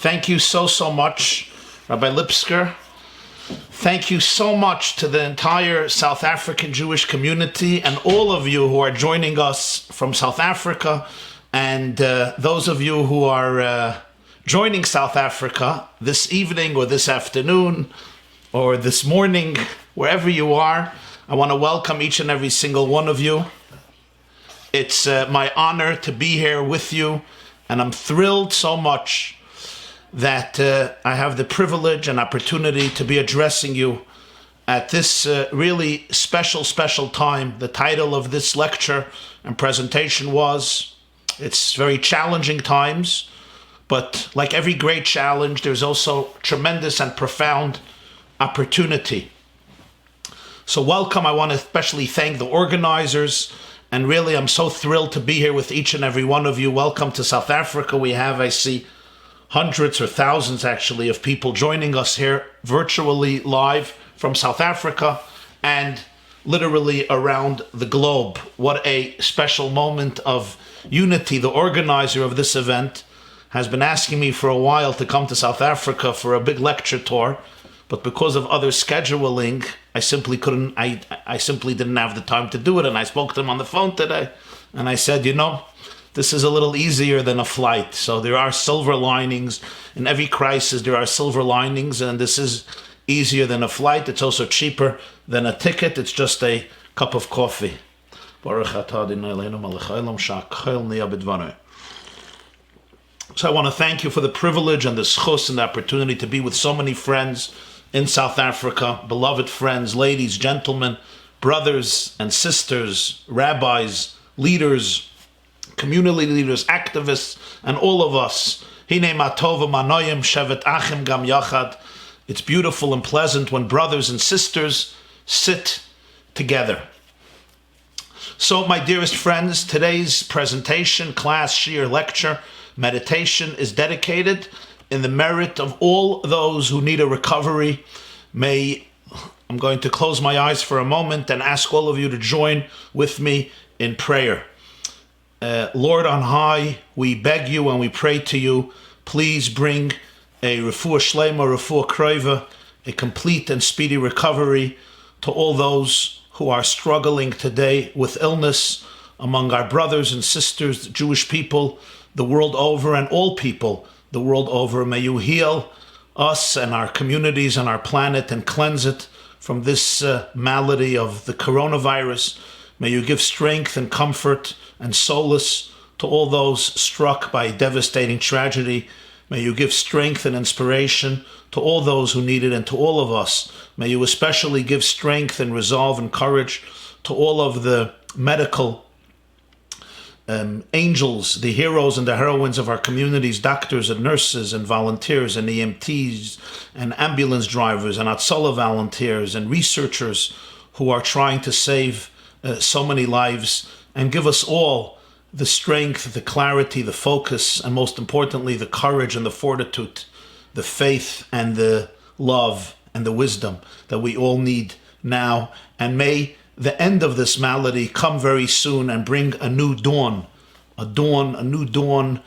Thank you so much, Rabbi Lipsker. Thank you so much to the entire South African Jewish community and all of you who are joining us from South Africa, and those of you who are joining South Africa this evening or this afternoon or this morning, wherever you are. I want to welcome each and every single one of you. It's my honor to be here with you, and I'm thrilled so much that I have the privilege and opportunity to be addressing you at this really special time. The title of this lecture and presentation was, it's very challenging times, but like every great challenge, there's also tremendous and profound opportunity. So welcome. I want to especially thank the organizers, and really I'm so thrilled to be here with each and every one of you. Welcome to South Africa. We have, I see, hundreds or thousands actually of people joining us here virtually live from South Africa and literally around the globe. What a special moment of unity. The organizer of this event has been asking me for a while to come to South Africa for a big lecture tour, but because of other scheduling, I simply couldn't, I simply didn't have the time to do it. And I spoke to him on the phone today and I said, this is a little easier than a flight. So there are silver linings. In every crisis, there are silver linings, and this is easier than a flight. It's also cheaper than a ticket. It's just a cup of coffee. So I want to thank you for the privilege and the schus and the opportunity to be with so many friends in South Africa, beloved friends, ladies, gentlemen, brothers and sisters, rabbis, leaders, community leaders, activists, and all of us. It's beautiful and pleasant when brothers and sisters sit together. So, my dearest friends, today's presentation, class, shiur, lecture, meditation is dedicated in the merit of all those who need a recovery. I'm going to close my eyes for a moment and ask all of you to join with me in prayer. Lord on high, we beg you and we pray to you, please bring a refuah shlema, refuah kroiva, a complete and speedy recovery to all those who are struggling today with illness among our brothers and sisters, Jewish people the world over, and all people the world over. May you heal us and our communities and our planet and cleanse it from this malady of the coronavirus. May you give strength and comfort and solace to all those struck by devastating tragedy. May you give strength and inspiration to all those who need it, and to all of us. May you especially give strength and resolve and courage to all of the medical angels, the heroes and the heroines of our communities, doctors and nurses and volunteers and EMTs and ambulance drivers and Hatzalah volunteers and researchers who are trying to save so many lives, and give us all the strength, the clarity, the focus, and most importantly, the courage and the fortitude, the faith and the love and the wisdom that we all need now. And may the end of this malady come very soon and bring a new dawn, a new dawn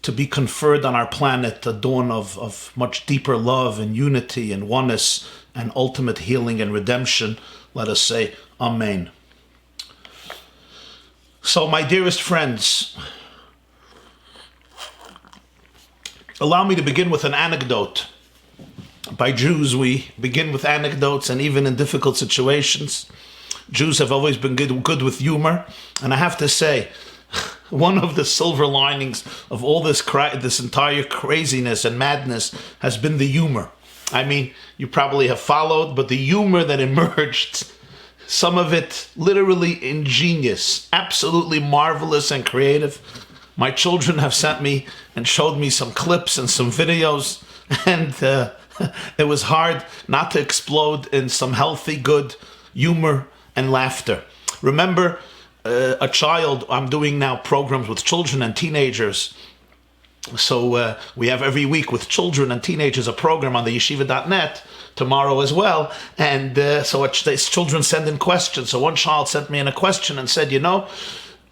to be conferred on our planet, a dawn of much deeper love and unity and oneness and ultimate healing and redemption. Let us say Amen. So, my dearest friends, allow me to begin with an anecdote. By Jews, we begin with anecdotes, and even in difficult situations, Jews have always been good with humor. And I have to say, one of the silver linings of all this entire craziness and madness has been the humor. I mean, you probably have followed, but the humor that emerged, some of it literally ingenious, absolutely marvelous and creative. My children have sent me and showed me some clips and some videos, and it was hard not to explode in some healthy, good humor and laughter. Remember, a child, I'm doing now programs with children and teenagers. So we have every week with children and teenagers a program on the yeshiva.net, tomorrow as well. And so children send in questions. So one child sent me in a question and said,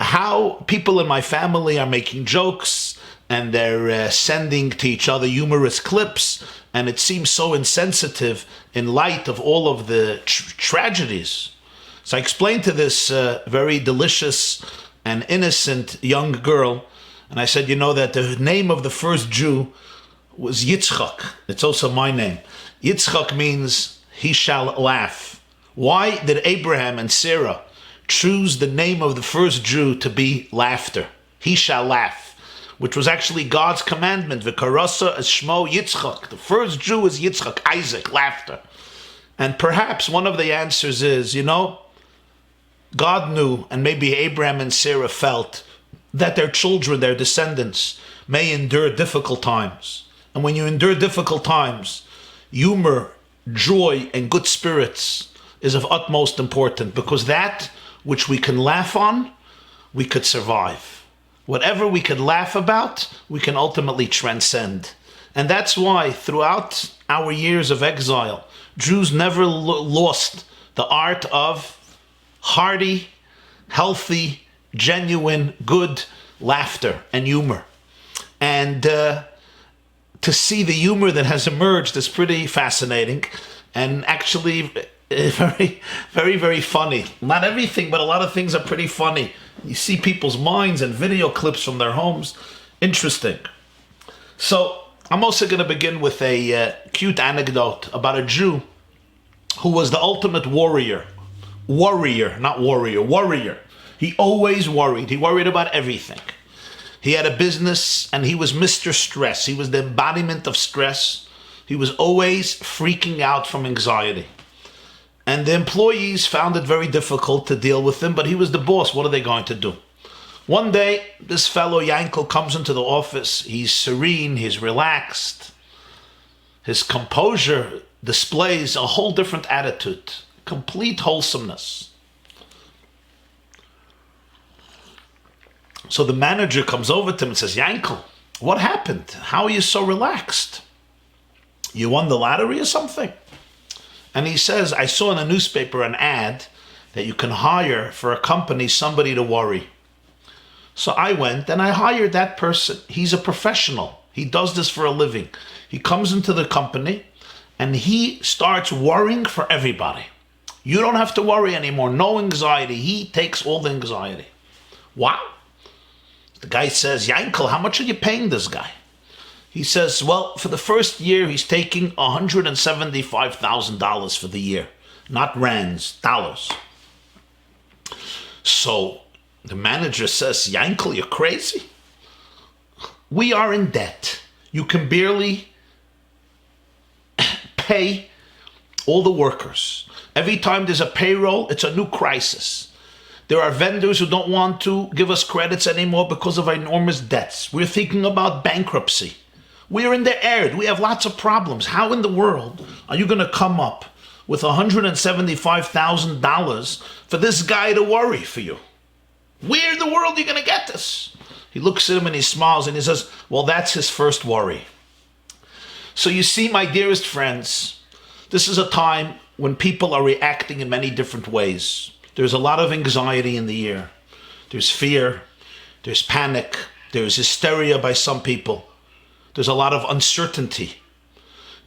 how people in my family are making jokes and they're sending to each other humorous clips, and it seems so insensitive in light of all of the tragedies. So I explained to this very delicious and innocent young girl, and I said, you know that the name of the first Jew was Yitzchak. It's also my name. Yitzchak means he shall laugh. Why did Abraham and Sarah choose the name of the first Jew to be laughter? He shall laugh, which was actually God's commandment. V'karasa es shmo Yitzchak. The first Jew is Yitzchak, Isaac, laughter. And perhaps one of the answers is, God knew, and maybe Abraham and Sarah felt, that their children, their descendants, may endure difficult times. And when you endure difficult times, humor, joy, and good spirits is of utmost importance, because that which we can laugh on, we could survive. Whatever we could laugh about, we can ultimately transcend. And that's why throughout our years of exile, Jews never lost the art of hearty, healthy, genuine, good laughter and humor. And to see the humor that has emerged is pretty fascinating, and actually very, very, very funny. Not everything, but a lot of things are pretty funny. You see people's minds and video clips from their homes. Interesting. So I'm also going to begin with a cute anecdote about a Jew who was the ultimate warrior. Warrior, not warrior, warrior. He always worried. He worried about everything. He had a business and he was Mr. Stress. He was the embodiment of stress. He was always freaking out from anxiety. And the employees found it very difficult to deal with him, but he was the boss. What are they going to do? One day, this fellow Yankel comes into the office. He's serene, he's relaxed. His composure displays a whole different attitude, complete wholesomeness. So the manager comes over to him and says, Yankel, what happened? How are you so relaxed? You won the lottery or something? And he says, I saw in a newspaper an ad that you can hire for a company somebody to worry. So I went and I hired that person. He's a professional. He does this for a living. He comes into the company and he starts worrying for everybody. You don't have to worry anymore. No anxiety. He takes all the anxiety. Wow. The guy says, Yankel, how much are you paying this guy? He says, well, for the first year, he's taking $175,000 for the year. Not rands, dollars. So the manager says, Yankel, you're crazy. We are in debt. You can barely pay all the workers. Every time there's a payroll, it's a new crisis. There are vendors who don't want to give us credits anymore because of enormous debts. We're thinking about bankruptcy. We're in the air. We have lots of problems. How in the world are you going to come up with $175,000 for this guy to worry for you? Where in the world are you going to get this? He looks at him and he smiles and he says, well, that's his first worry. So you see, my dearest friends, this is a time when people are reacting in many different ways. There's a lot of anxiety in the air. There's fear. There's panic. There's hysteria by some people. There's a lot of uncertainty.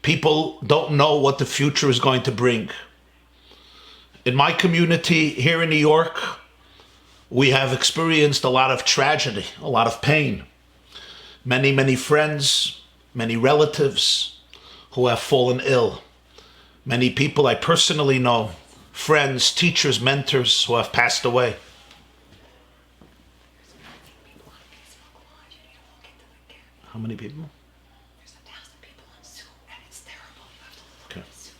People don't know what the future is going to bring. In my community here in New York, we have experienced a lot of tragedy, a lot of pain. Many, many friends, many relatives who have fallen ill. Many people I personally know, friends, teachers, mentors who have passed away. How many people? There's 1,000 people on Zoom, and it's terrible. You have to look Okay. at Zoom.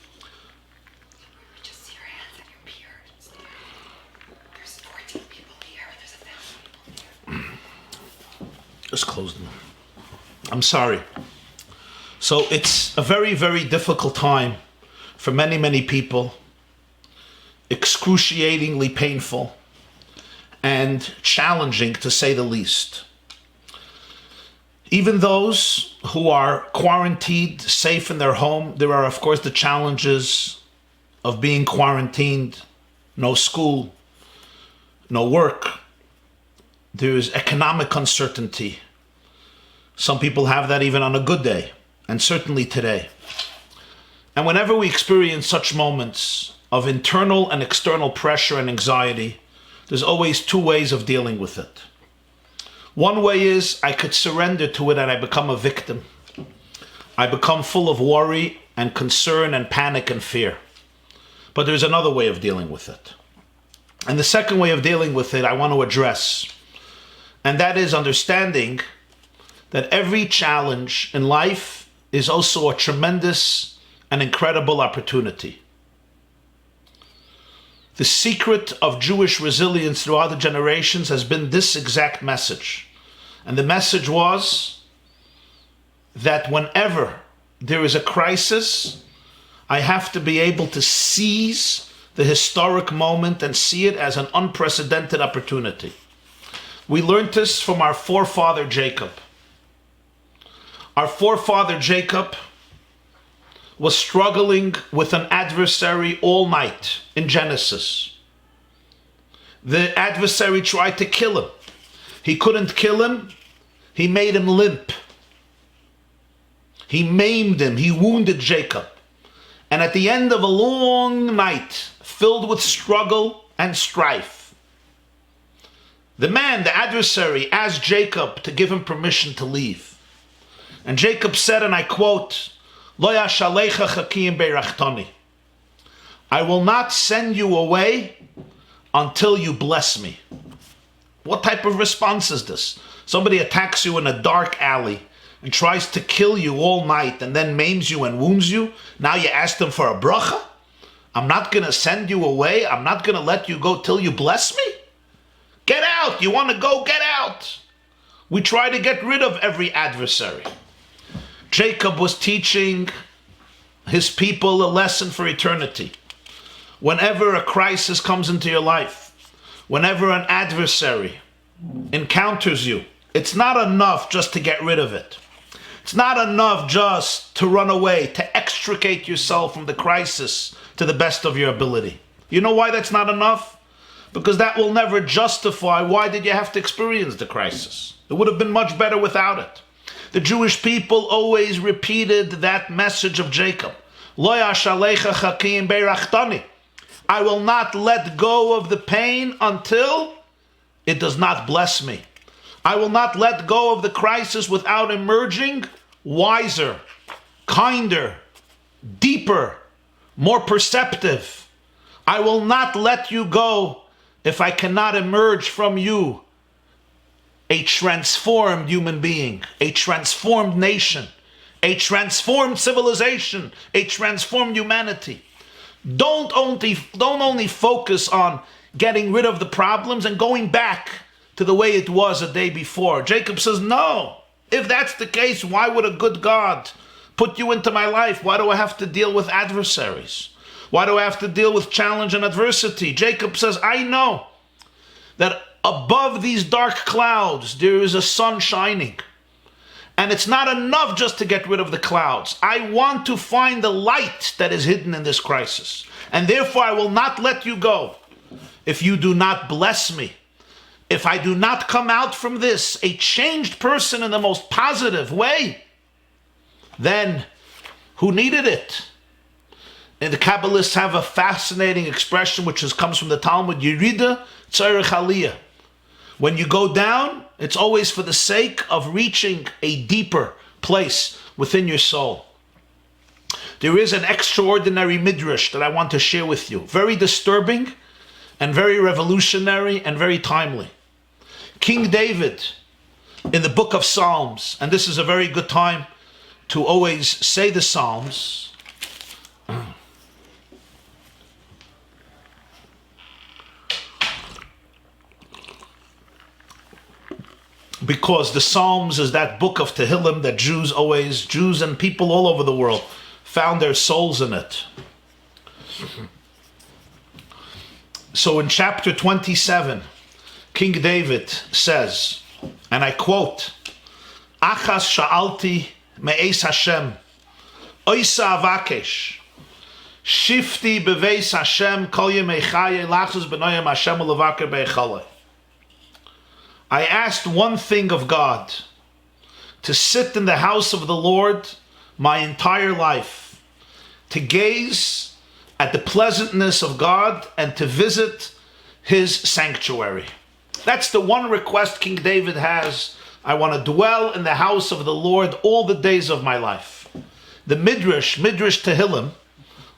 You just see your hands and your beard. There's 14 people here, and there's 1,000 people here. Just close them. I'm sorry. So it's a very, very difficult time for many, many people. Excruciatingly painful and challenging, to say the least. Even those who are quarantined, safe in their home, there are, of course, the challenges of being quarantined, no school, no work. There is economic uncertainty. Some people have that even on a good day, and certainly today. And whenever we experience such moments of internal and external pressure and anxiety, there's always two ways of dealing with it. One way is I could surrender to it and I become a victim. I become full of worry and concern and panic and fear. But there's another way of dealing with it. And the second way of dealing with it I want to address. And that is understanding that every challenge in life is also a tremendous and incredible opportunity. The secret of Jewish resilience throughout the generations has been this exact message. And the message was that whenever there is a crisis, I have to be able to seize the historic moment and see it as an unprecedented opportunity. We learned this from our forefather Jacob. Our forefather Jacob was struggling with an adversary all night in Genesis. The adversary tried to kill him. He couldn't kill him. He made him limp. He maimed him. He wounded Jacob. And at the end of a long night, filled with struggle and strife, the man, the adversary, asked Jacob to give him permission to leave. And Jacob said, and I quote, "Lo yashalecha chakim beirachtoni." I will not send you away until you bless me. What type of response is this? Somebody attacks you in a dark alley and tries to kill you all night and then maims you and wounds you. Now you ask them for a bracha? I'm not going to send you away. I'm not going to let you go till you bless me. Get out. You want to go? Get out. We try to get rid of every adversary. Jacob was teaching his people a lesson for eternity. Whenever a crisis comes into your life, whenever an adversary encounters you, it's not enough just to get rid of it. It's not enough just to run away, to extricate yourself from the crisis to the best of your ability. You know why that's not enough? Because that will never justify why did you have to experience the crisis. It would have been much better without it. The Jewish people always repeated that message of Jacob. Lo yashalecha chakim beirachtoni. I will not let go of the pain until it does not bless me. I will not let go of the crisis without emerging wiser, kinder, deeper, more perceptive. I will not let you go if I cannot emerge from you a transformed human being, a transformed nation, a transformed civilization, a transformed humanity. Don't only focus on getting rid of the problems and going back to the way it was a day before. Jacob says, no. If that's the case, why would a good God put you into my life? Why do I have to deal with adversaries? Why do I have to deal with challenge and adversity? Jacob says, I know that above these dark clouds, there is a sun shining. And it's not enough just to get rid of the clouds. I want to find the light that is hidden in this crisis. And therefore, I will not let you go if you do not bless me. If I do not come out from this a changed person in the most positive way, then who needed it? And the Kabbalists have a fascinating expression which comes from the Talmud, Yerida Tzarech Aliyah. When you go down, it's always for the sake of reaching a deeper place within your soul. There is an extraordinary midrash that I want to share with you. Very disturbing and very revolutionary and very timely. King David, in the book of Psalms, and this is a very good time to always say the Psalms, because the Psalms is that book of Tehillim that Jews and people all over the world found their souls in it. So in chapter 27, King David says, and I quote, Achas sha'alti me'es Hashem, oisa avakesh, shifti beveis Hashem, kol yemei chaye, lachus b'noyem Hashem u'levaker be'echalei. I asked one thing of God, to sit in the house of the Lord my entire life, to gaze at the pleasantness of God and to visit his sanctuary. That's the one request King David has. I want to dwell in the house of the Lord all the days of my life. The Midrash Tehillim,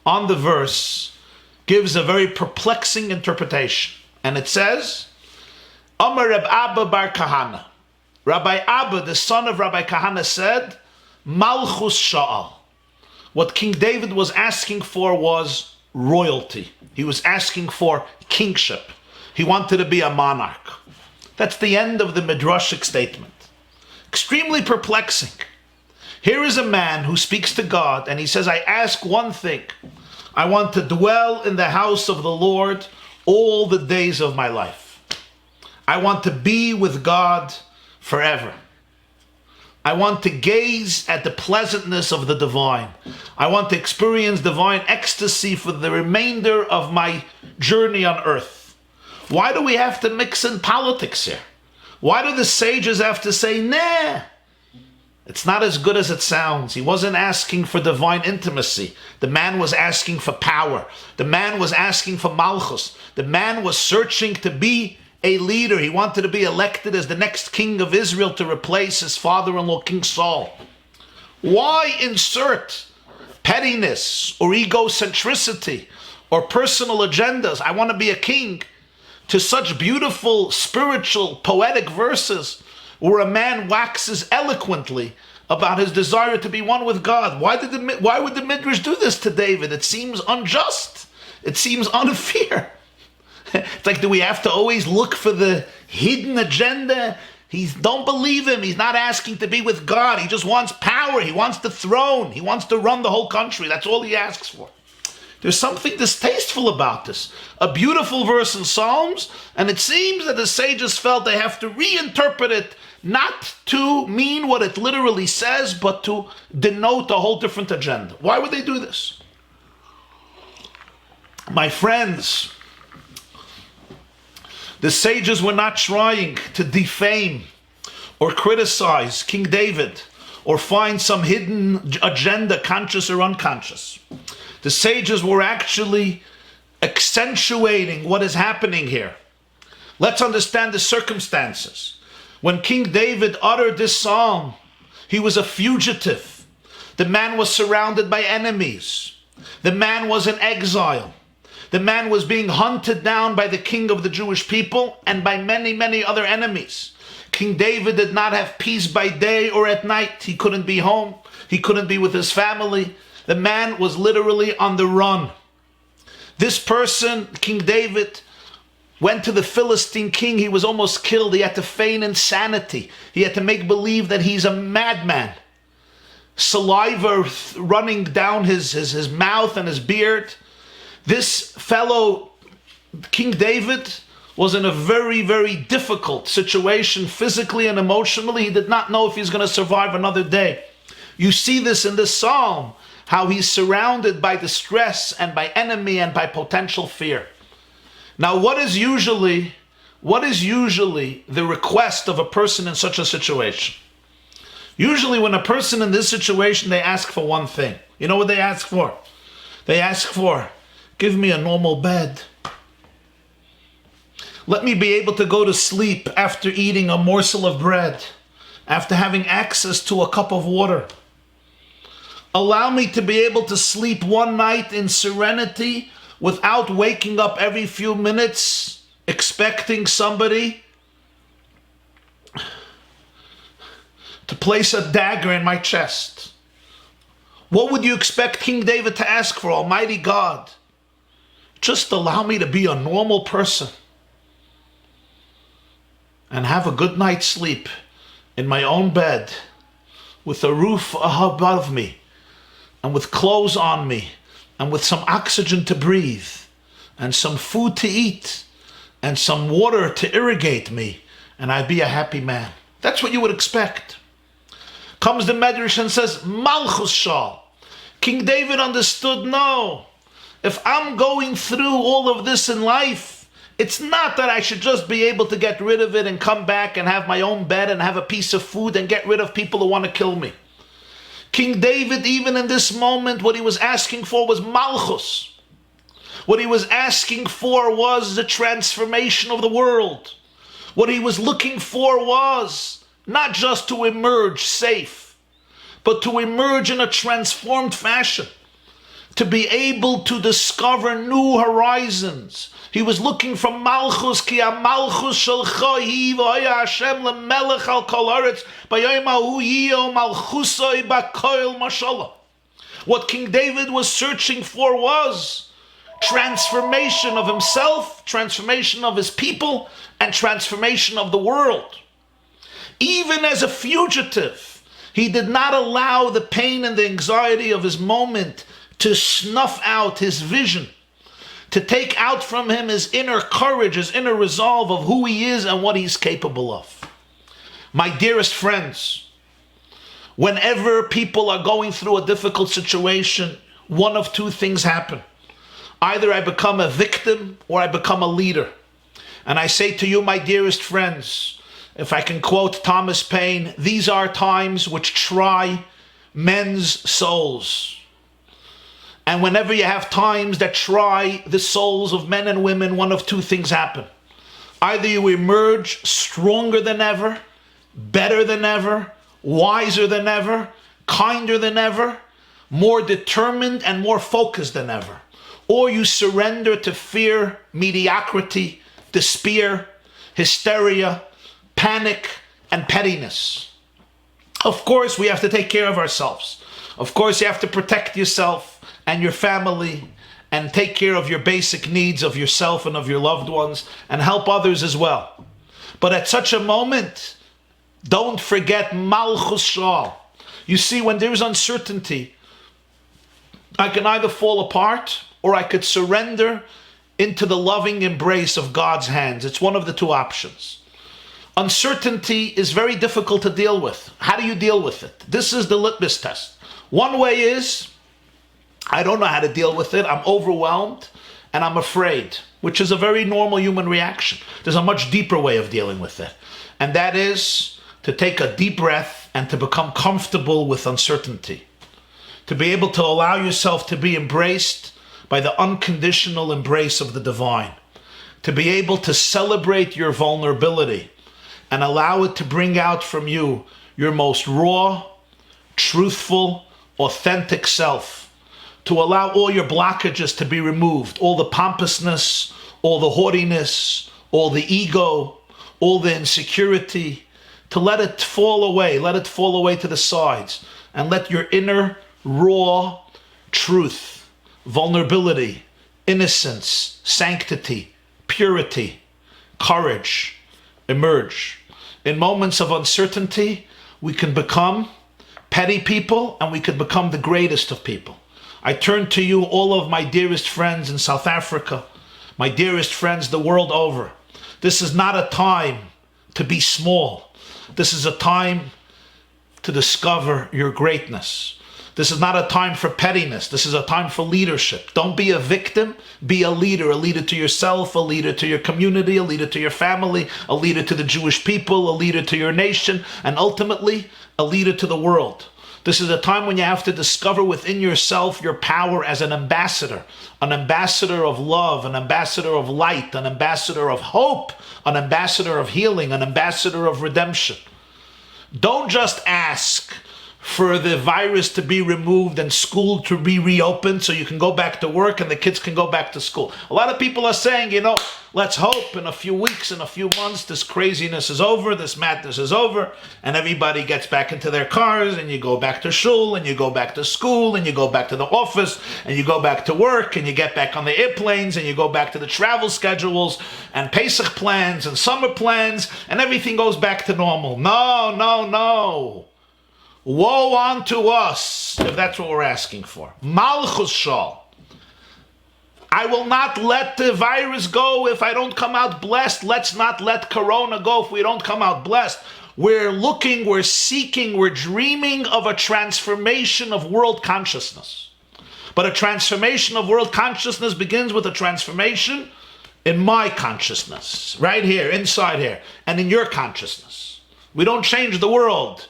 on the verse, gives a very perplexing interpretation. And it says, Amar Reb Abba bar Kahana. Rabbi Abba, the son of Rabbi Kahana, said, Malchus Sha'al. What King David was asking for was royalty. He was asking for kingship. He wanted to be a monarch. That's the end of the midrashic statement. Extremely perplexing. Here is a man who speaks to God and he says, I ask one thing. I want to dwell in the house of the Lord all the days of my life. I want to be with God forever. I want to gaze at the pleasantness of the divine. I want to experience divine ecstasy for the remainder of my journey on earth. Why do we have to mix in politics here? Why do the sages have to say, nah, it's not as good as it sounds? He wasn't asking for divine intimacy. The man was asking for power. The man was asking for malchus. The man was searching to be a leader. He wanted to be elected as the next king of Israel to replace his father-in-law, King Saul. Why insert pettiness or egocentricity or personal agendas? I want to be a king, to such beautiful, spiritual, poetic verses where a man waxes eloquently about his desire to be one with God. Why would the Midrash do this to David? It seems unjust. It seems unfair. It's like, do we have to always look for the hidden agenda? Don't believe him. He's not asking to be with God. He just wants power. He wants the throne. He wants to run the whole country. That's all he asks for. There's something distasteful about this. A beautiful verse in Psalms, and it seems that the sages felt they have to reinterpret it, not to mean what it literally says, but to denote a whole different agenda. Why would they do this? My friends, the sages were not trying to defame or criticize King David or find some hidden agenda, conscious or unconscious. The sages were actually accentuating what is happening here. Let's understand the circumstances. When King David uttered this psalm, he was a fugitive. The man was surrounded by enemies. The man was in exile. The man was being hunted down by the king of the Jewish people and by many, many other enemies. King David did not have peace by day or at night. He couldn't be home. He couldn't be with his family. The man was literally on the run. This person, King David, went to the Philistine king. He was almost killed. He had to feign insanity. He had to make believe that he's a madman. Saliva running down his mouth and his beard. This fellow, King David, was in a very, very difficult situation physically and emotionally. He did not know if he's going to survive another day. You see this in this psalm, how he's surrounded by distress and by enemy and by potential fear. Now, what is usually the request of a person in such a situation? Usually when a person in this situation, they ask for one thing. You know what they ask for? They ask for, give me a normal bed. Let me be able to go to sleep after eating a morsel of bread, after having access to a cup of water. Allow me to be able to sleep one night in serenity without waking up every few minutes expecting somebody to place a dagger in my chest. What would you expect King David to ask for, Almighty God? Just allow me to be a normal person and have a good night's sleep in my own bed with a roof above me and with clothes on me and with some oxygen to breathe and some food to eat and some water to irrigate me, and I'd be a happy man. That's what you would expect. Comes the Medrash and says, Malchus Shal. King David understood, no. If I'm going through all of this in life It's not that I should just be able to get rid of it and come back and have my own bed and have a piece of food and get rid of people who want to kill me. King David, even in this moment, what he was asking for was malchus. What he was asking for was the transformation of the world. What he was looking for was not just to emerge safe, but to emerge in a transformed fashion, to be able to discover new horizons. He was looking for malchus, ki malchus shelcha hi v'haya Hashem lemelech al kol haaretz b'yom hahu yio malchusoi b'koil mashallah. What King David was searching for was transformation of himself, transformation of his people, and transformation of the world. Even as a fugitive, he did not allow the pain and the anxiety of his moment to snuff out his vision, to take out from him his inner courage, his inner resolve of who he is and what he's capable of. My dearest friends, whenever people are going through a difficult situation, one of two things happen. Either I become a victim or I become a leader. And I say to you, my dearest friends, if I can quote Thomas Paine, these are times which try men's souls. And whenever you have times that try the souls of men and women, one of two things happen. Either you emerge stronger than ever, better than ever, wiser than ever, kinder than ever, more determined and more focused than ever. Or you surrender to fear, mediocrity, despair, hysteria, panic, and pettiness. Of course, we have to take care of ourselves. Of course, you have to protect yourself and your family and take care of your basic needs of yourself and of your loved ones and help others as well. But at such a moment, don't forget Malchus Shal. You see, when there's uncertainty, I can either fall apart or I could surrender into the loving embrace of God's hands. It's one of the two options. Uncertainty is very difficult to deal with. How do you deal with it? This is the litmus test. One way is, I don't know how to deal with it. I'm overwhelmed and I'm afraid, which is a very normal human reaction. There's a much deeper way of dealing with it. And that is to take a deep breath and to become comfortable with uncertainty. To be able to allow yourself to be embraced by the unconditional embrace of the divine. To be able to celebrate your vulnerability and allow it to bring out from you your most raw, truthful, authentic self. To allow all your blockages to be removed, all the pompousness, all the haughtiness, all the ego, all the insecurity, to let it fall away to the sides, and let your inner raw truth, vulnerability, innocence, sanctity, purity, courage emerge. In moments of uncertainty, we can become petty people and we can become the greatest of people. I turn to you, all of my dearest friends in South Africa, my dearest friends the world over. This is not a time to be small. This is a time to discover your greatness. This is not a time for pettiness. This is a time for leadership. Don't be a victim, be a leader to yourself, a leader to your community, a leader to your family, a leader to the Jewish people, a leader to your nation, and ultimately a leader to the world. This is a time when you have to discover within yourself your power as an ambassador of love, an ambassador of light, an ambassador of hope, an ambassador of healing, an ambassador of redemption. Don't just ask for the virus to be removed and school to be reopened so you can go back to work and the kids can go back to school. A lot of people are saying, let's hope in a few weeks, in a few months, this craziness is over, this madness is over, and everybody gets back into their cars, and you go back to shul, and you go back to school, and you go back to the office, and you go back to work, and you get back on the airplanes, and you go back to the travel schedules, and Pesach plans, and summer plans, and everything goes back to normal. No. Woe unto us, if that's what we're asking for. Malchus Shal. I will not let the virus go if I don't come out blessed. Let's not let Corona go if we don't come out blessed. We're looking, we're seeking, we're dreaming of a transformation of world consciousness. But a transformation of world consciousness begins with a transformation in my consciousness, right here, inside here, and in your consciousness. We don't change the world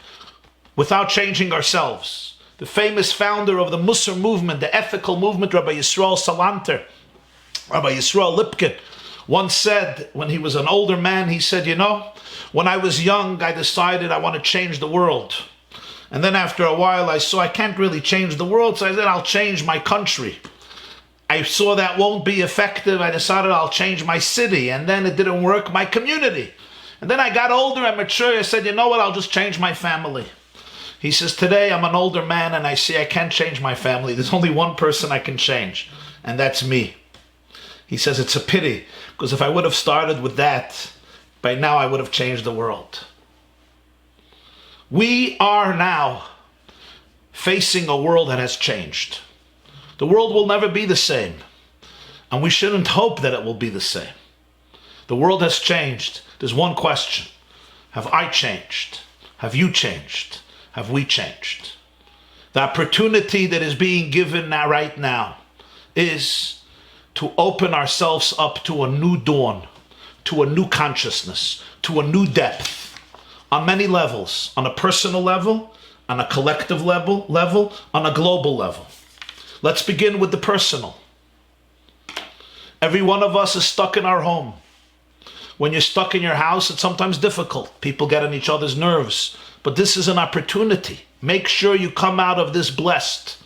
without changing ourselves. The famous founder of the Musar movement, the ethical movement, Rabbi Yisrael Salanter, Rabbi Yisrael Lipkin, once said, when he was an older man, he said, when I was young, I decided I want to change the world. And then after a while, I saw I can't really change the world, so I said, I'll change my country. I saw that won't be effective. I decided I'll change my city. And then it didn't work, my community. And then I got older and mature. I said, I'll just change my family. He says, today I'm an older man and I see I can't change my family. There's only one person I can change, and that's me. He says, it's a pity, because if I would have started with that, by now I would have changed the world. We are now facing a world that has changed. The world will never be the same, and we shouldn't hope that it will be the same. The world has changed. There's one question. Have I changed? Have you changed? Have we changed? The opportunity that is being given now, right now, is to open ourselves up to a new dawn, to a new consciousness, to a new depth, on many levels, on a personal level, on a collective level, on a global level. Let's begin with the personal. Every one of us is stuck in our home. When you're stuck in your house, it's sometimes difficult. People get on each other's nerves. But this is an opportunity. Make sure you come out of this blessed.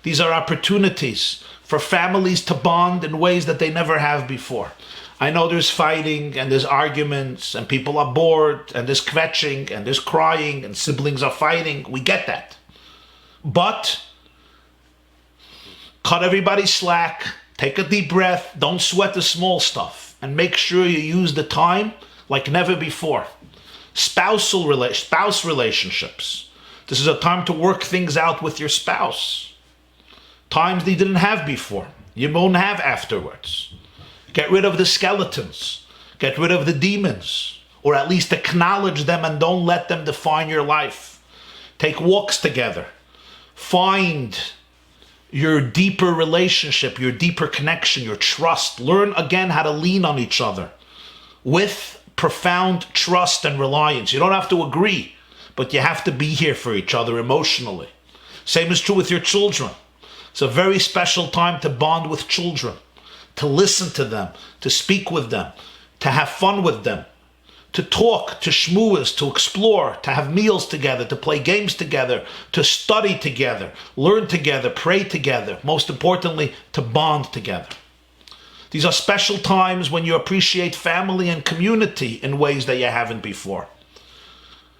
These are opportunities for families to bond in ways that they never have before. I know there's fighting and there's arguments and people are bored and there's kvetching and there's crying and siblings are fighting. We get that. But cut everybody slack. Take a deep breath. Don't sweat the small stuff. And make sure you use the time like never before. Spouse relationships. This is a time to work things out with your spouse. Times they didn't have before. You won't have afterwards. Get rid of the skeletons. Get rid of the demons. Or at least acknowledge them and don't let them define your life. Take walks together. Find your deeper relationship, your deeper connection, your trust. Learn again how to lean on each other with profound trust and reliance. You don't have to agree, but you have to be here for each other emotionally. Same is true with your children. It's a very special time to bond with children, to listen to them, to speak with them, to have fun with them, to talk, to schmooze, to explore, to have meals together, to play games together, to study together, learn together, pray together, most importantly, to bond together. These are special times when you appreciate family and community in ways that you haven't before.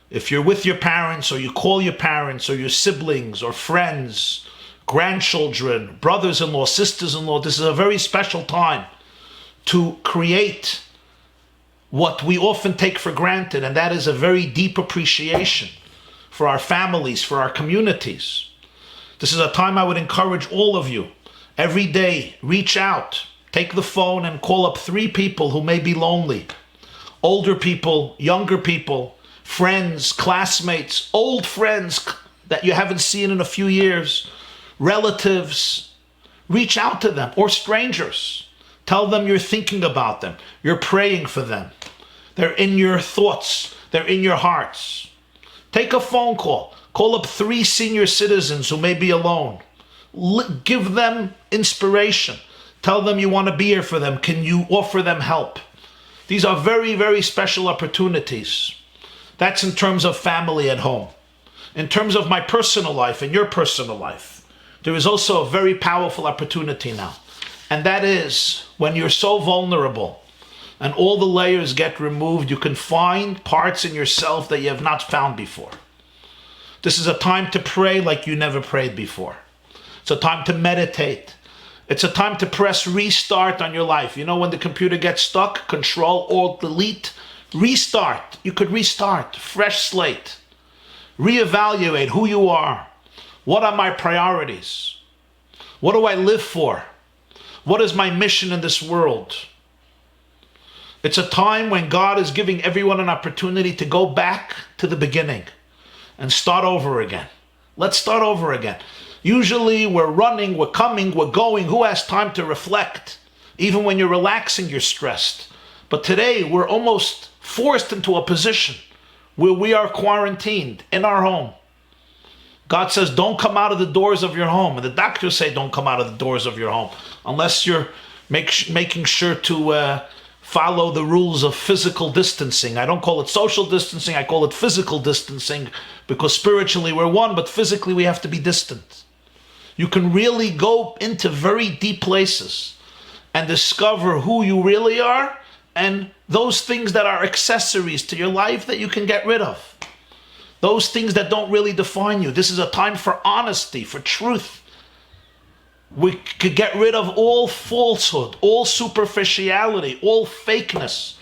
If you're with your parents, or you call your parents, or your siblings, or friends, grandchildren, brothers-in-law, sisters-in-law, this is a very special time to create what we often take for granted, and that is a very deep appreciation for our families, for our communities. This is a time I would encourage all of you, every day, reach out, take the phone and call up 3 people who may be lonely. Older people, younger people, friends, classmates, old friends that you haven't seen in a few years, relatives. Reach out to them, or strangers. Tell them you're thinking about them. You're praying for them. They're in your thoughts. They're in your hearts. Take a phone call. Call up 3 senior citizens who may be alone. Give them inspiration. Tell them you want to be here for them. Can you offer them help? These are very, very special opportunities. That's in terms of family at home. In terms of my personal life and your personal life, there is also a very powerful opportunity now. And that is when you're so vulnerable and all the layers get removed, you can find parts in yourself that you have not found before. This is a time to pray like you never prayed before. It's a time to meditate. It's a time to press restart on your life. You know when the computer gets stuck, Control, Alt, Delete, restart. You could restart, fresh slate. Reevaluate who you are. What are my priorities? What do I live for? What is my mission in this world? It's a time when God is giving everyone an opportunity to go back to the beginning and start over again. Let's start over again. Usually we're running, we're coming, we're going. Who has time to reflect? Even when you're relaxing, you're stressed. But today, we're almost forced into a position where we are quarantined in our home. God says, don't come out of the doors of your home. And the doctors say, don't come out of the doors of your home unless you're making sure to follow the rules of physical distancing. I don't call it social distancing. I call it physical distancing because spiritually we're one, but physically we have to be distant. You can really go into very deep places and discover who you really are and those things that are accessories to your life that you can get rid of. Those things that don't really define you. This is a time for honesty, for truth. We could get rid of all falsehood, all superficiality, all fakeness.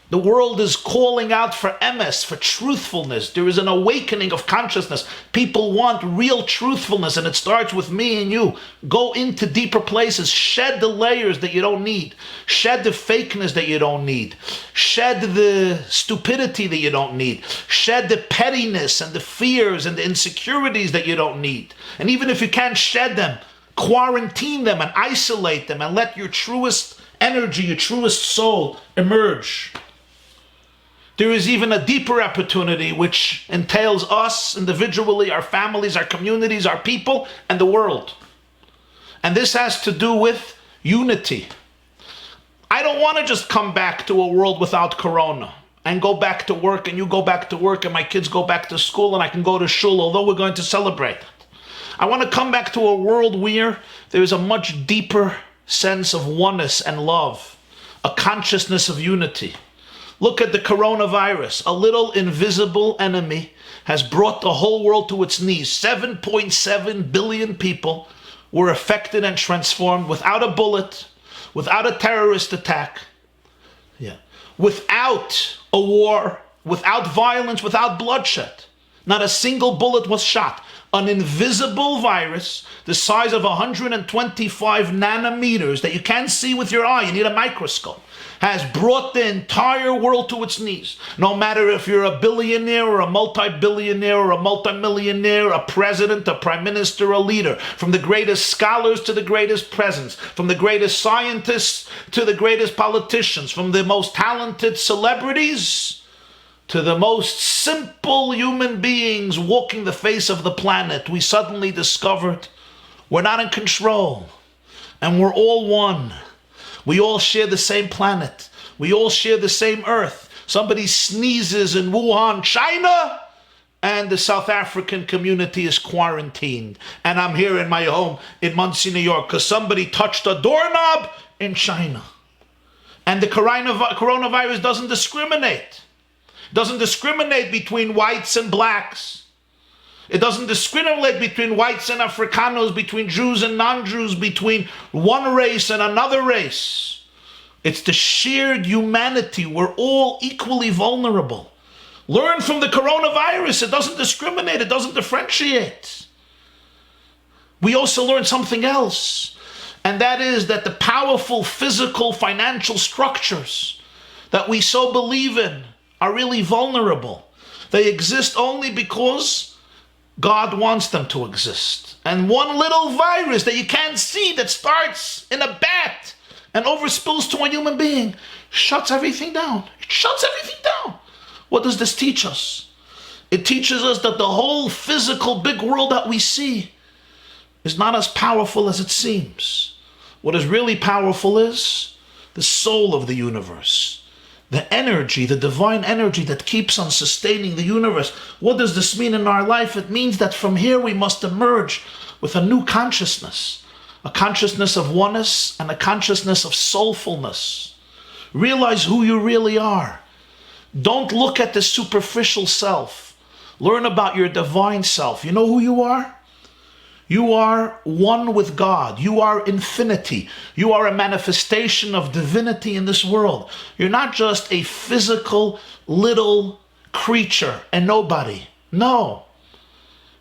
The world is calling out for emes, for truthfulness. There is an awakening of consciousness. People want real truthfulness, and it starts with me and you. Go into deeper places. Shed the layers that you don't need. Shed the fakeness that you don't need. Shed the stupidity that you don't need. Shed the pettiness and the fears and the insecurities that you don't need. And even if you can't shed them, quarantine them and isolate them and let your truest energy, your truest soul emerge. There is even a deeper opportunity which entails us individually, our families, our communities, our people, and the world. And this has to do with unity. I don't want to just come back to a world without corona and go back to work and you go back to work and my kids go back to school and I can go to shul, although we're going to celebrate it. I want to come back to a world where there is a much deeper sense of oneness and love, a consciousness of unity. Look at the coronavirus. A little invisible enemy has brought the whole world to its knees. 7.7 billion people were affected and transformed without a bullet, without a terrorist attack, without a war, without violence, without bloodshed. Not a single bullet was shot. An invisible virus the size of 125 nanometers that you can't see with your eye, you need a microscope, has brought the entire world to its knees. No matter if you're a billionaire or a multi-billionaire or a multi-millionaire, a president, a prime minister, a leader, from the greatest scholars to the greatest presidents, from the greatest scientists to the greatest politicians, from the most talented celebrities to the most simple human beings walking the face of the planet, we suddenly discovered we're not in control and we're all one. We all share the same planet. We all share the same earth. Somebody sneezes in Wuhan, China, and the South African community is quarantined. And I'm here in my home in Muncie, New York, because somebody touched a doorknob in China. And the coronavirus doesn't discriminate. Doesn't discriminate between whites and blacks. It doesn't discriminate between whites and Africanos, between Jews and non-Jews, between one race and another race. It's the shared humanity. We're all equally vulnerable. Learn from the coronavirus. It doesn't discriminate. It doesn't differentiate. We also learn something else, and that is that the powerful physical, financial structures that we so believe in are really vulnerable. They exist only because God wants them to exist. And one little virus that you can't see that starts in a bat and overspills to a human being shuts everything down. It shuts everything down. What does this teach us? It teaches us that the whole physical big world that we see is not as powerful as it seems. What is really powerful is the soul of the universe. The energy, the divine energy that keeps on sustaining the universe. What does this mean in our life? It means that from here we must emerge with a new consciousness. A consciousness of oneness and a consciousness of soulfulness. Realize who you really are. Don't look at the superficial self. Learn about your divine self. You know who you are? You are one with God. You are infinity. You are a manifestation of divinity in this world. You're not just a physical little creature and nobody. No.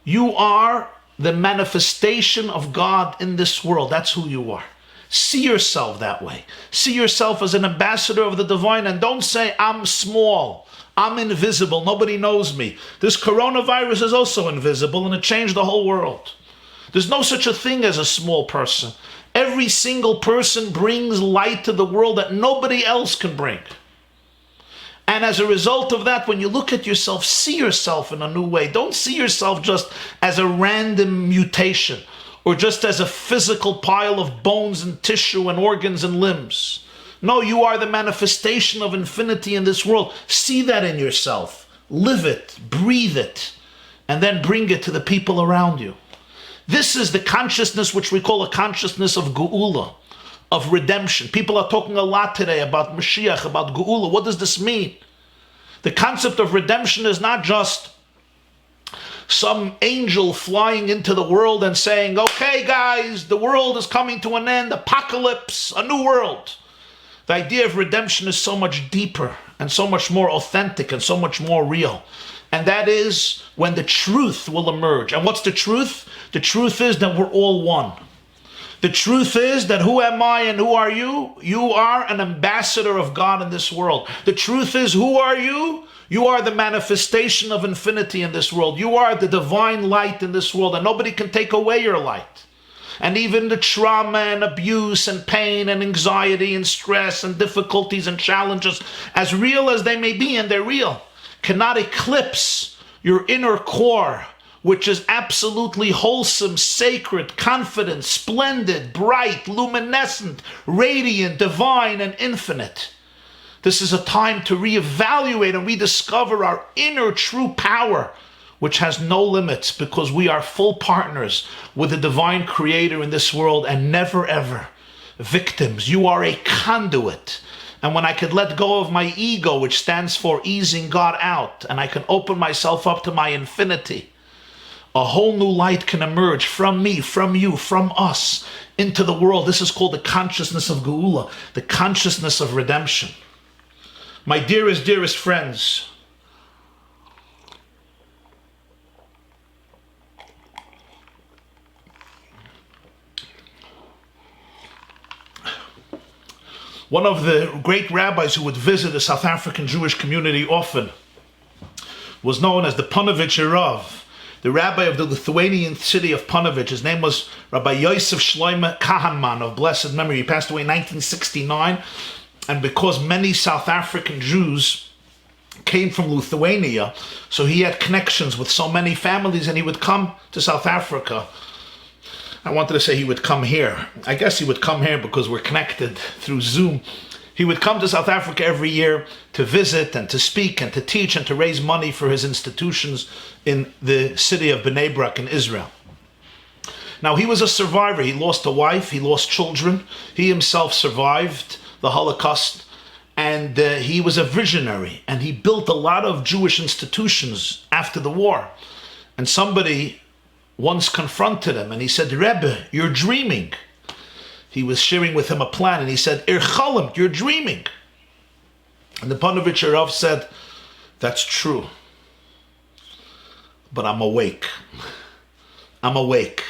You are the manifestation of God in this world. That's who you are. See yourself that way. See yourself as an ambassador of the divine, and don't say, I'm small. I'm invisible. Nobody knows me. This coronavirus is also invisible, and it changed the whole world. There's no such a thing as a small person. Every single person brings light to the world that nobody else can bring. And as a result of that, when you look at yourself, see yourself in a new way. Don't see yourself just as a random mutation or just as a physical pile of bones and tissue and organs and limbs. No, you are the manifestation of infinity in this world. See that in yourself. Live it, breathe it, and then bring it to the people around you. This is the consciousness which we call a consciousness of Geula, of redemption. People are talking a lot today about Mashiach, about Geula. What does this mean? The concept of redemption is not just some angel flying into the world and saying, okay guys, the world is coming to an end, apocalypse, a new world. The idea of redemption is so much deeper and so much more authentic and so much more real. And that is when the truth will emerge. And what's the truth? The truth is that we're all one. The truth is that who am I and who are you? You are an ambassador of God in this world. The truth is, who are you? You are the manifestation of infinity in this world. You are the divine light in this world, and nobody can take away your light. And even the trauma and abuse and pain and anxiety and stress and difficulties and challenges, as real as they may be, and they're real, cannot eclipse your inner core, which is absolutely wholesome, sacred, confident, splendid, bright, luminescent, radiant, divine, and infinite. This is a time to reevaluate and rediscover our inner true power, which has no limits, because we are full partners with the divine creator in this world and never ever victims. You are a conduit. And when I could let go of my ego, which stands for easing God out, and I can open myself up to my infinity, a whole new light can emerge from me, from you, from us, into the world. This is called the consciousness of Geula, the consciousness of redemption. My dearest friends, one of the great rabbis who would visit the South African Jewish community often was known as the Panovich Rav, the rabbi of the Lithuanian city of Panovich. His name was Rabbi Yosef Shloime Kahanman of blessed memory. He passed away in 1969, and because many South African Jews came from Lithuania, so he had connections with so many families, and he would come to South Africa. I wanted to say he would come here. I guess he would come here because we're connected through Zoom. He would come to South Africa every year to visit and to speak and to teach and to raise money for his institutions in the city of Bnei Brak in Israel. Now, he was a survivor. He lost a wife, he lost children. He himself survived the Holocaust, and he was a visionary, and he built a lot of Jewish institutions after the war. And somebody once confronted him, and he said, Rebbe, you're dreaming. He was sharing with him a plan, and he said, Chalem, you're dreaming. And the Panovich Rav said, that's true, but I'm awake. I'm awake.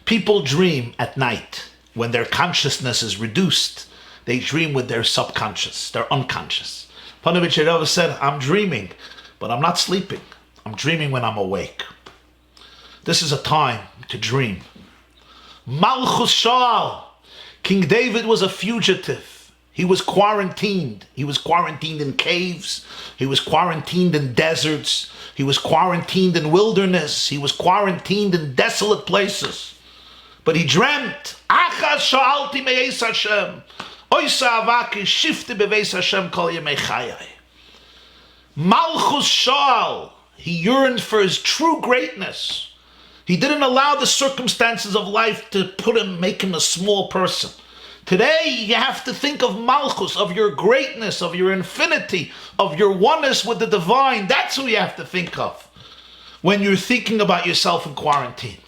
People dream at night. When their consciousness is reduced, they dream with their subconscious, their unconscious. Panovich Rav said, I'm dreaming, but I'm not sleeping. I'm dreaming when I'm awake. This is a time to dream. Malchus Shaul. King David was a fugitive. He was quarantined. He was quarantined in caves. He was quarantined in deserts. He was quarantined in wilderness. He was quarantined in desolate places. But he dreamt. Achas sha'alti me'es Hashem. Oisa avaki shifte beveis Hashem kol yemei chayai. Malchus Shaul. He yearned for his true greatness. He didn't allow the circumstances of life to make him a small person. Today, you have to think of Malchus, of your greatness, of your infinity, of your oneness with the divine. That's who you have to think of when you're thinking about yourself in quarantine.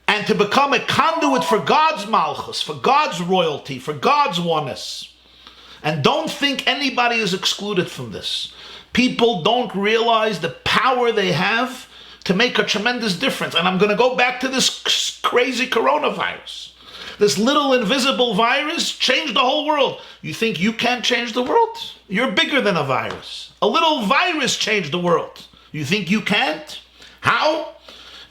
And to become a conduit for God's Malchus, for God's royalty, for God's oneness. And don't think anybody is excluded from this. People don't realize the power they have to make a tremendous difference. And I'm going to go back to this crazy coronavirus. This little invisible virus changed the whole world. You think you can't change the world? You're bigger than a virus. A little virus changed the world. You think you can't? How?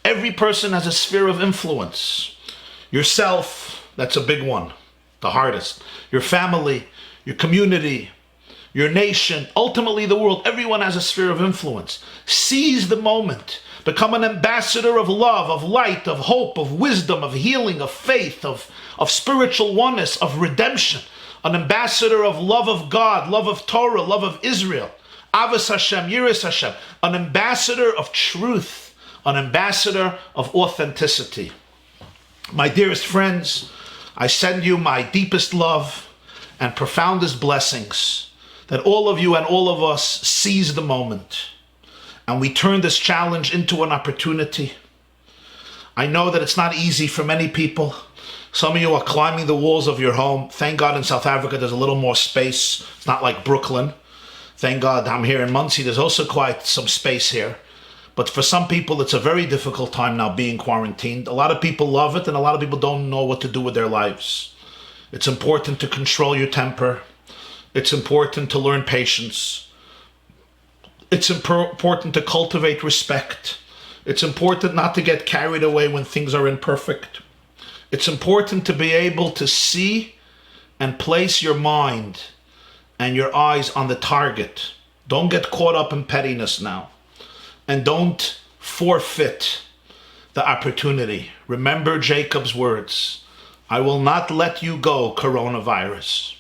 Every person has a sphere of influence. Yourself, That's a big one, the hardest. Your family, your community, your nation, ultimately the world. Everyone has a sphere of influence. Seize the moment. Become an ambassador of love, of light, of hope, of wisdom, of healing, of faith, of spiritual oneness, of redemption. An ambassador of love of God, love of Torah, love of Israel. Avos Hashem, Yiras Hashem. An ambassador of truth. An ambassador of authenticity. My dearest friends, I send you my deepest love and profoundest blessings, that all of you and all of us seize the moment and we turn this challenge into an opportunity. I know that it's not easy for many people. Some of you are climbing the walls of your home. Thank God in South Africa there's a little more space. It's not like Brooklyn. Thank God I'm here in Muncie. There's also quite some space here. But for some people, it's a very difficult time now being quarantined. A lot of people love it and a lot of people don't know what to do with their lives. It's important to control your temper. It's important to learn patience. It's important to cultivate respect. It's important not to get carried away when things are imperfect. It's important to be able to see and place your mind and your eyes on the target. Don't get caught up in pettiness now. And don't forfeit the opportunity. Remember Jacob's words. I will not let you go, coronavirus,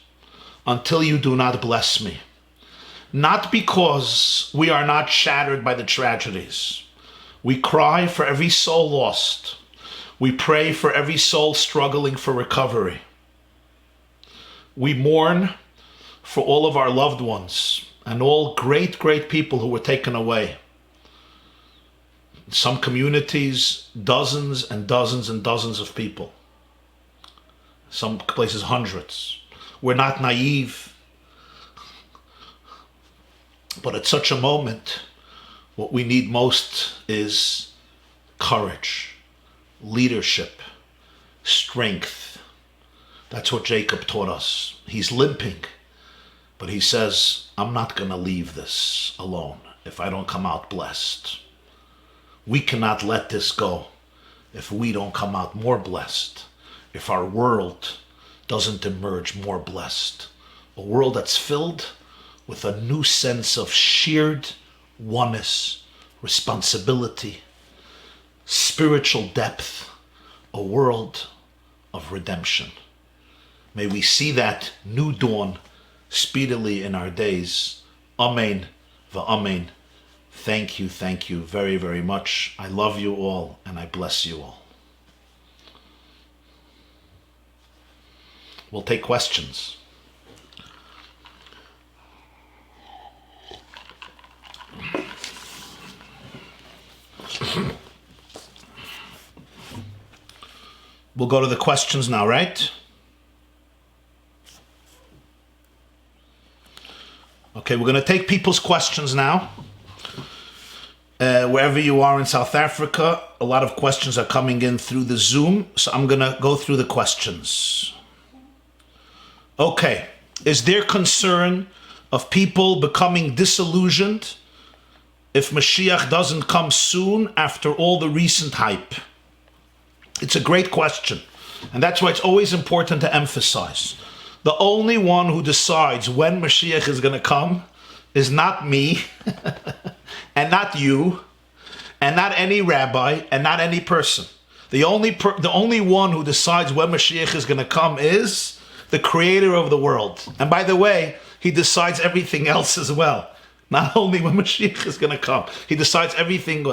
until you do not bless me. Not because we are not shattered by the tragedies. We cry for every soul lost. We pray for every soul struggling for recovery. We mourn for all of our loved ones and all great, great people who were taken away. In some communities, dozens and dozens and dozens of people. Some places, hundreds. We're not naive. But at such a moment, what we need most is courage, leadership, strength. That's what Jacob taught us. He's limping, but he says, I'm not going to leave this alone if I don't come out blessed. We cannot let this go if we don't come out more blessed, if our world doesn't emerge more blessed. A world that's filled with a new sense of shared oneness, responsibility, spiritual depth, a world of redemption. May we see that new dawn speedily in our days. Amen va'amen. Thank you very, very much. I love you all and I bless you all. We'll take questions. We'll go to the questions now, right? Okay, we're going to take people's questions now. Wherever you are in South Africa, a lot of questions are coming in through the Zoom, so I'm going to go through the questions. Okay, is there concern of people becoming disillusioned if Mashiach doesn't come soon after all the recent hype? It's a great question, and that's why it's always important to emphasize. The only one who decides when Mashiach is going to come is not me, and not you, and not any rabbi, and not any person. The only one who decides when Mashiach is going to come is the creator of the world. And by the way, he decides everything else as well. Not only when Mashiach is going to come. He decides everything.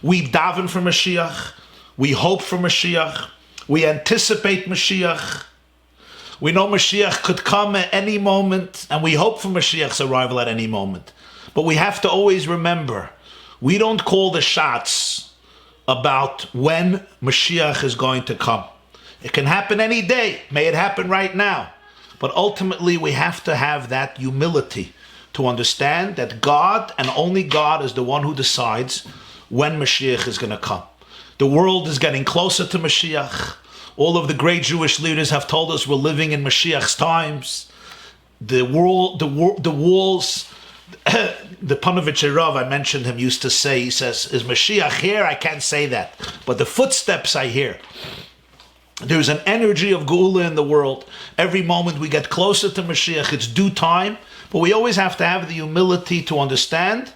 We daven for Mashiach. We hope for Mashiach. We anticipate Mashiach. We know Mashiach could come at any moment, and we hope for Mashiach's arrival at any moment. But we have to always remember, we don't call the shots about when Mashiach is going to come. It can happen any day. May it happen right now. But ultimately, we have to have that humility to understand that God and only God is the one who decides when Mashiach is going to come. The world is getting closer to Mashiach. All of the great Jewish leaders have told us we're living in Mashiach's times. The walls, the Panovich Rav, I mentioned him, used to say, he says, is Mashiach here? I can't say that. But the footsteps I hear. There's an energy of Geula in the world. Every moment we get closer to Mashiach, it's due time. But we always have to have the humility to understand.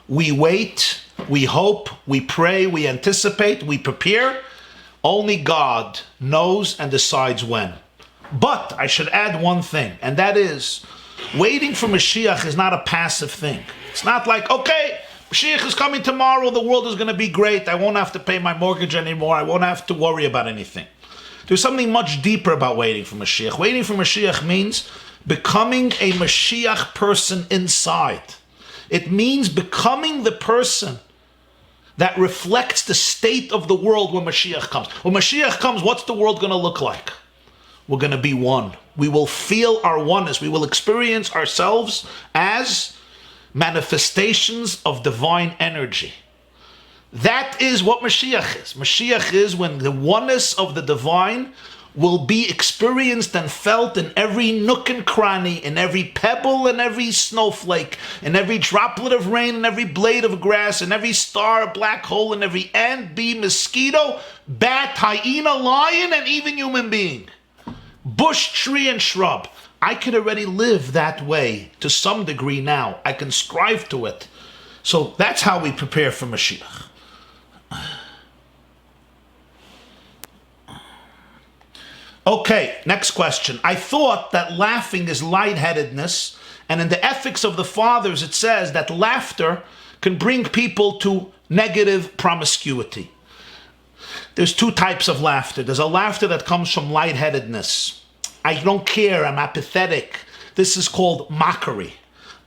We wait, we hope, we pray, we anticipate, we prepare. Only God knows and decides when. But I should add one thing, and that is, waiting for Mashiach is not a passive thing. It's not like, okay, Mashiach is coming tomorrow, the world is going to be great, I won't have to pay my mortgage anymore, I won't have to worry about anything. There's something much deeper about waiting for Mashiach. Waiting for Mashiach means becoming a Mashiach person inside. It means becoming the person that reflects the state of the world when Mashiach comes. When Mashiach comes, what's the world going to look like? We're going to be one. We will feel our oneness. We will experience ourselves as manifestations of divine energy. That is what Mashiach is. Mashiach is when the oneness of the divine will be experienced and felt in every nook and cranny, in every pebble and every snowflake, in every droplet of rain, in every blade of grass, in every star, black hole, in every ant, bee, mosquito, bat, hyena, lion, and even human being. Bush, tree, and shrub. I can already live that way to some degree now. I can strive to it. So that's how we prepare for Mashiach. Okay, next question. I thought that laughing is lightheadedness, and in the ethics of the fathers it says that laughter can bring people to negative promiscuity. There's two types of laughter. There's a laughter that comes from lightheadedness. I don't care, I'm apathetic. This is called mockery.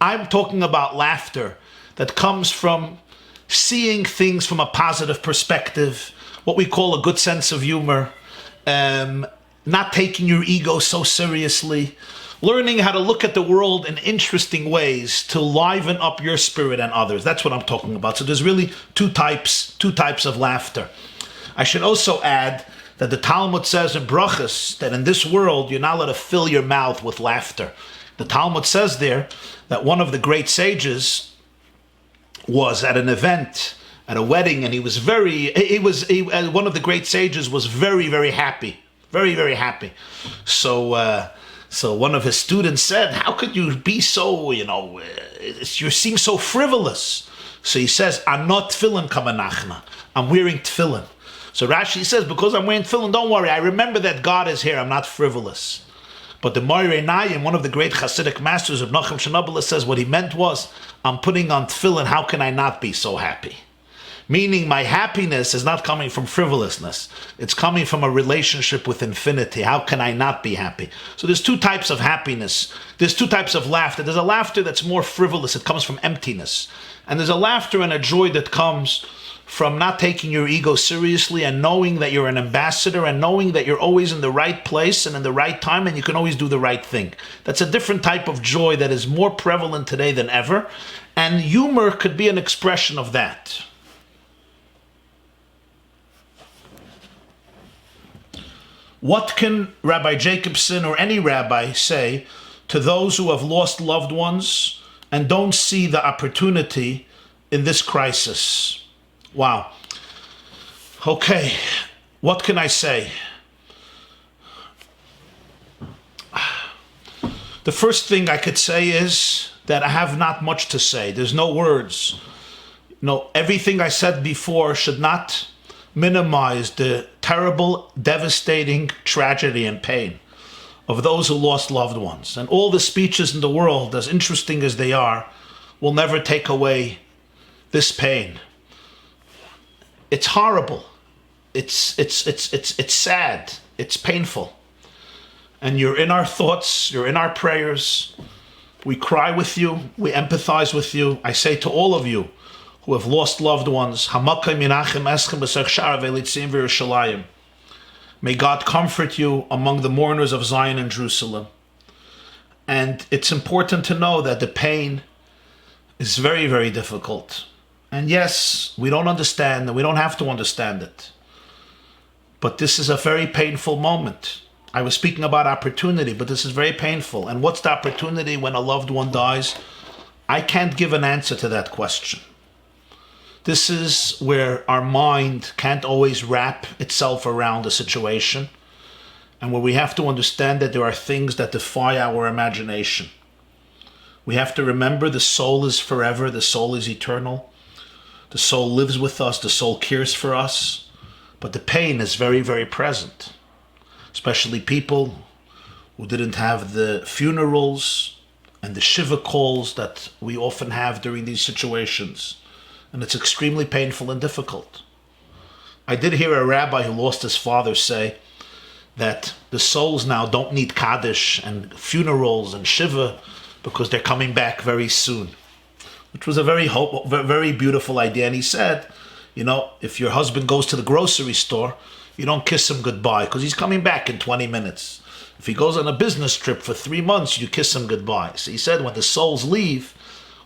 I'm talking about laughter that comes from seeing things from a positive perspective, what we call a good sense of humor, not taking your ego so seriously, learning how to look at the world in interesting ways to liven up your spirit and others. That's what I'm talking about. So there's really two types of laughter. I should also add that the Talmud says in Brachos that in this world you're not allowed to fill your mouth with laughter. The Talmud says there that one of the great sages was at an event, at a wedding, and one of the great sages was very, very happy. Very, very happy. So one of his students said, how could you be so, you seem so frivolous. So he says, I'm not tefillin kamanachna. I'm wearing tefillin. So Rashi says, because I'm wearing tefillin, don't worry. I remember that God is here. I'm not frivolous. But the Moirei Nayim, one of the great Hasidic masters of Nachum Shanabala, says what he meant was, I'm putting on tefillin. How can I not be so happy? Meaning my happiness is not coming from frivolousness. It's coming from a relationship with infinity. How can I not be happy? So there's two types of happiness. There's two types of laughter. There's a laughter that's more frivolous. It comes from emptiness. And there's a laughter and a joy that comes from not taking your ego seriously and knowing that you're an ambassador and knowing that you're always in the right place and in the right time and you can always do the right thing. That's a different type of joy that is more prevalent today than ever. And humor could be an expression of that. What can Rabbi Jacobson or any rabbi say to those who have lost loved ones and don't see the opportunity in this crisis? Wow. Okay, what can I say? The first thing I could say is that I have not much to say. There's no words. No, everything I said before should not minimize the terrible, devastating tragedy and pain of those who lost loved ones. And all the speeches in the world, as interesting as they are, will never take away this pain. It's horrible. It's sad. It's painful. And you're in our thoughts, you're in our prayers. We cry with you, we empathize with you. I say to all of you who have lost loved ones, may God comfort you among the mourners of Zion and Jerusalem. And it's important to know that the pain is very, very difficult. And yes, we don't understand, and we don't have to understand it. But this is a very painful moment. I was speaking about opportunity, but this is very painful. And what's the opportunity when a loved one dies? I can't give an answer to that question. This is where our mind can't always wrap itself around a situation. and where we have to understand that there are things that defy our imagination. We have to remember the soul is forever, the soul is eternal, the soul lives with us, the soul cares for us, but the pain is very, very present, especially people who didn't have the funerals and the shiva calls that we often have during these situations, and it's extremely painful and difficult. I did hear a rabbi who lost his father say that the souls now don't need Kaddish and funerals and Shiva because they're coming back very soon, which was a very beautiful idea. And he said, you know, if your husband goes to the grocery store, you don't kiss him goodbye because he's coming back in 20 minutes. If he goes on a business trip for 3 months, you kiss him goodbye. So he said when the souls leave,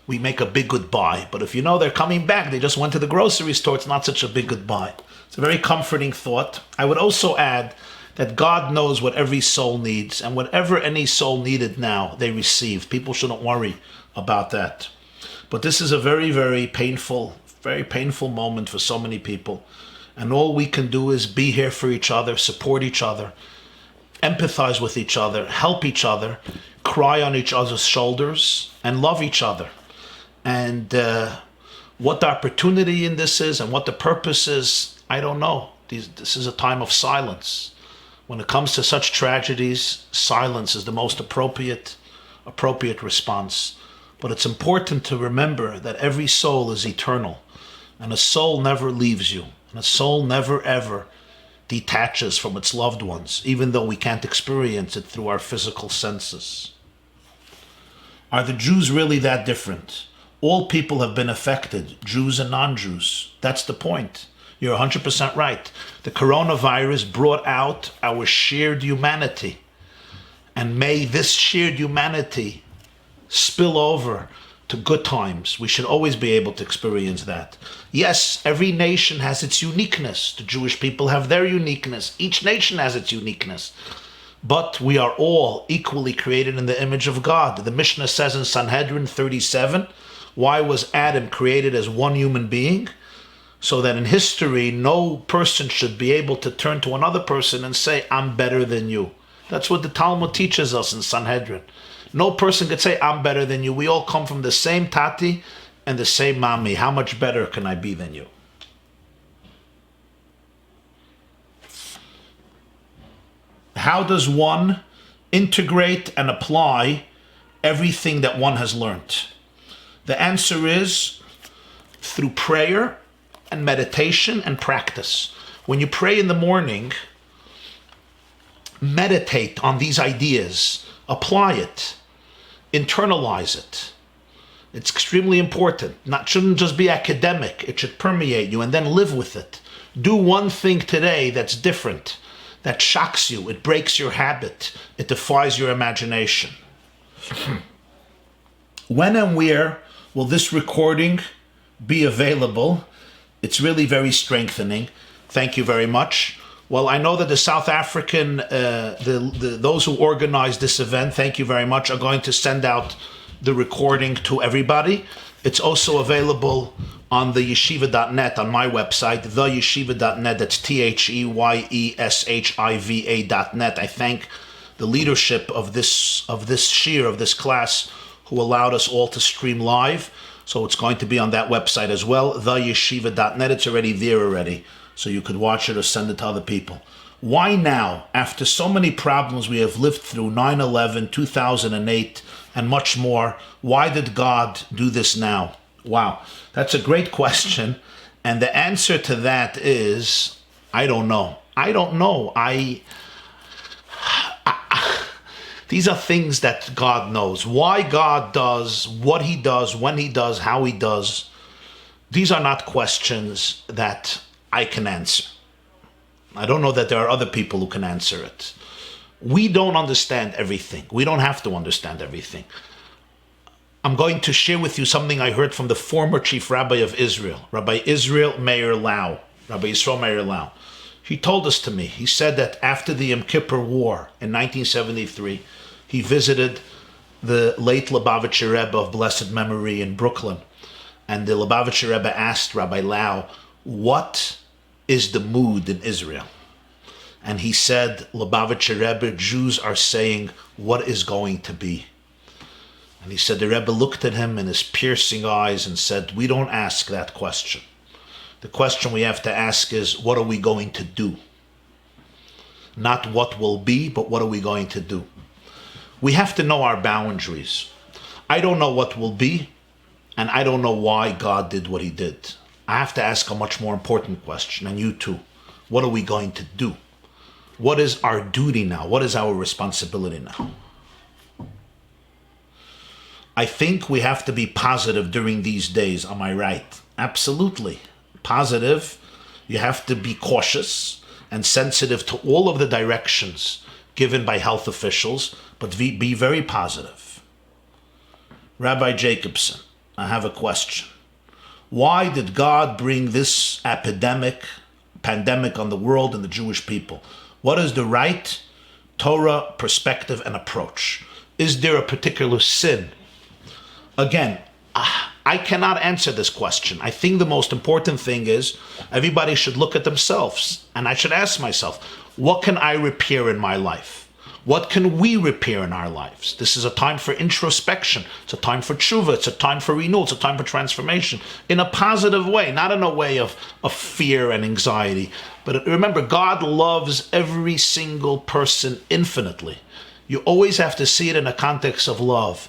we make a big goodbye. But if you know they're coming back, they just went to the grocery store, it's not such a big goodbye. It's a very comforting thought. I would also add that God knows what every soul needs, and whatever any soul needed now, they received. People shouldn't worry about that. But this is a very, very painful moment for so many people. And all we can do is be here for each other, support each other, empathize with each other, help each other, cry on each other's shoulders, and love each other. And what the opportunity in this is and what the purpose is, I don't know. This is a time of silence. When it comes to such tragedies, silence is the most appropriate response. But it's important to remember that every soul is eternal, and a soul never leaves you, and a soul never ever detaches from its loved ones, even though we can't experience it through our physical senses. Are the Jews really that different? All people have been affected, Jews and non-Jews. That's the point. You're 100% right. The coronavirus brought out our shared humanity. And may this shared humanity spill over to good times. We should always be able to experience that. Yes, every nation has its uniqueness. The Jewish people have their uniqueness. Each nation has its uniqueness. But we are all equally created in the image of God. The Mishnah says in Sanhedrin 37, why was Adam created as one human being? So that in history, no person should be able to turn to another person and say, I'm better than you. That's what the Talmud teaches us in Sanhedrin. No person could say, I'm better than you. We all come from the same tati and the same mami. How much better can I be than you? How does one integrate and apply everything that one has learned? The answer is through prayer and meditation and practice. When you pray in the morning, meditate on these ideas, apply it, internalize it. It's extremely important. It shouldn't just be academic. It should permeate you and then live with it. Do one thing today that's different, that shocks you, it breaks your habit, it defies your imagination. When and where will this recording be available? It's really very strengthening. Thank you very much. Well, I know that the South African, those who organized this event, thank you very much, are going to send out the recording to everybody. It's also available on the yeshiva.net, on my website, theyeshiva.net. That's THEYESHIVA.net. I thank the leadership of this shiur, of this class, who allowed us all to stream live. So it's going to be on that website as well, theyeshiva.net. It's already there already, so you could watch it or send it to other people. Why now? After so many problems we have lived through, 9/11, 2008, and much more, why did God do this now? Wow, that's a great question. And the answer to that is, I don't know. These are things that God knows. Why God does what he does, when he does, how he does. These are not questions that I can answer. I don't know that there are other people who can answer it. We don't understand everything. We don't have to understand everything. I'm going to share with you something I heard from the former chief rabbi of Israel, Rabbi Israel Meir Lau, Rabbi Yisrael Meir Lau. He told us to me, he said that after the Yom Kippur War in 1973, he visited the late Lubavitcher Rebbe of blessed memory in Brooklyn. And the Lubavitcher Rebbe asked Rabbi Lau, what is the mood in Israel? And he said, Lubavitcher Rebbe, Jews are saying, what is going to be? And he said, the Rebbe looked at him in his piercing eyes and said, we don't ask that question. The question we have to ask is, what are we going to do? Not what will be, but what are we going to do? We have to know our boundaries. I don't know what will be, and I don't know why God did what he did. I have to ask a much more important question, and you too. What are we going to do? What is our duty now? What is our responsibility now? I think we have to be positive during these days. Am I right? Absolutely. Positive. You have to be cautious and sensitive to all of the directions given by health officials, but be very positive. Rabbi Jacobson, I have a question. Why did God bring this pandemic on the world and the Jewish people? What is the right Torah perspective and approach? Is there a particular sin? Again, I cannot answer this question. I think the most important thing is everybody should look at themselves, and I should ask myself, what can I repair in my life? What can we repair in our lives? This is a time for introspection. It's a time for tshuva. It's a time for renewal. It's a time for transformation in a positive way, not in a way of fear and anxiety. But remember, God loves every single person infinitely. You always have to see it in a context of love.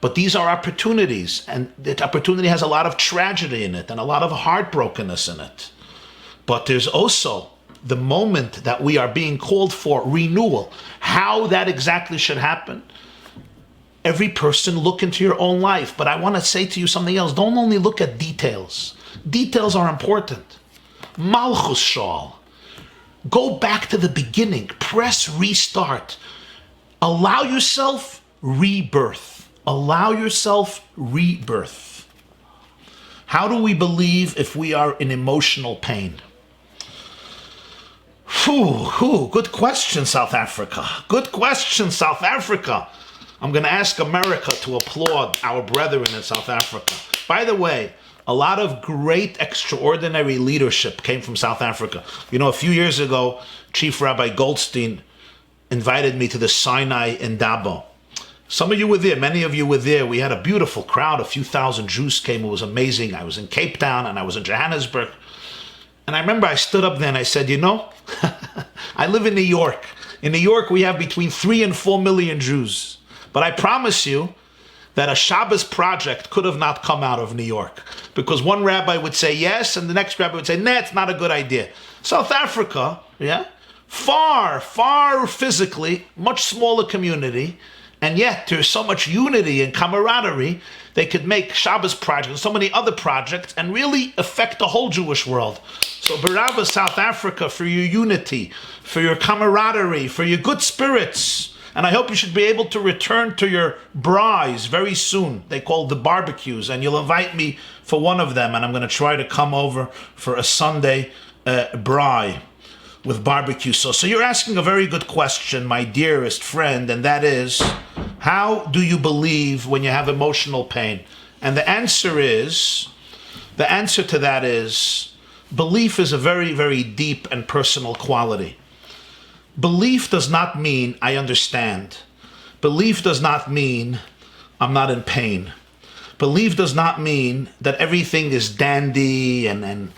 But these are opportunities, and the opportunity has a lot of tragedy in it and a lot of heartbrokenness in it. But there's also the moment that we are being called for renewal. How that exactly should happen, every person look into your own life. But I want to say to you something else. Don't only look at details. Details are important. Malchus Shal. Go back to the beginning. Press restart. Allow yourself rebirth. Allow yourself rebirth. How do we believe if we are in emotional pain? Good question, South Africa. Good question, South Africa. I'm going to ask America to applaud our brethren in South Africa. By the way, a lot of great, extraordinary leadership came from South Africa. You know, a few years ago, Chief Rabbi Goldstein invited me to the Sinai in Dabo. Some of you were there. Many of you were there. We had a beautiful crowd. A few thousand Jews came. It was amazing. I was in Cape Town and I was in Johannesburg. And I remember I stood up there and I said, you know, I live in New York. In New York, we have between 3 and 4 million Jews. But I promise you that a Shabbos project could have not come out of New York. Because one rabbi would say yes, and the next rabbi would say, nah, it's not a good idea. South Africa, far physically, much smaller community, and yet there's so much unity and camaraderie, they could make Shabbos projects and so many other projects and really affect the whole Jewish world. So Barabba, South Africa, for your unity, for your camaraderie, for your good spirits. And I hope you should be able to return to your braais very soon. They call the barbecues, and you'll invite me for one of them, and I'm going to try to come over for a Sunday braai with barbecue sauce. So you're asking a very good question, my dearest friend, and that is, how do you believe when you have emotional pain? And the answer to that is, belief is a very, very deep and personal quality. Belief does not mean I understand. Belief does not mean I'm not in pain. Belief does not mean that everything is dandy and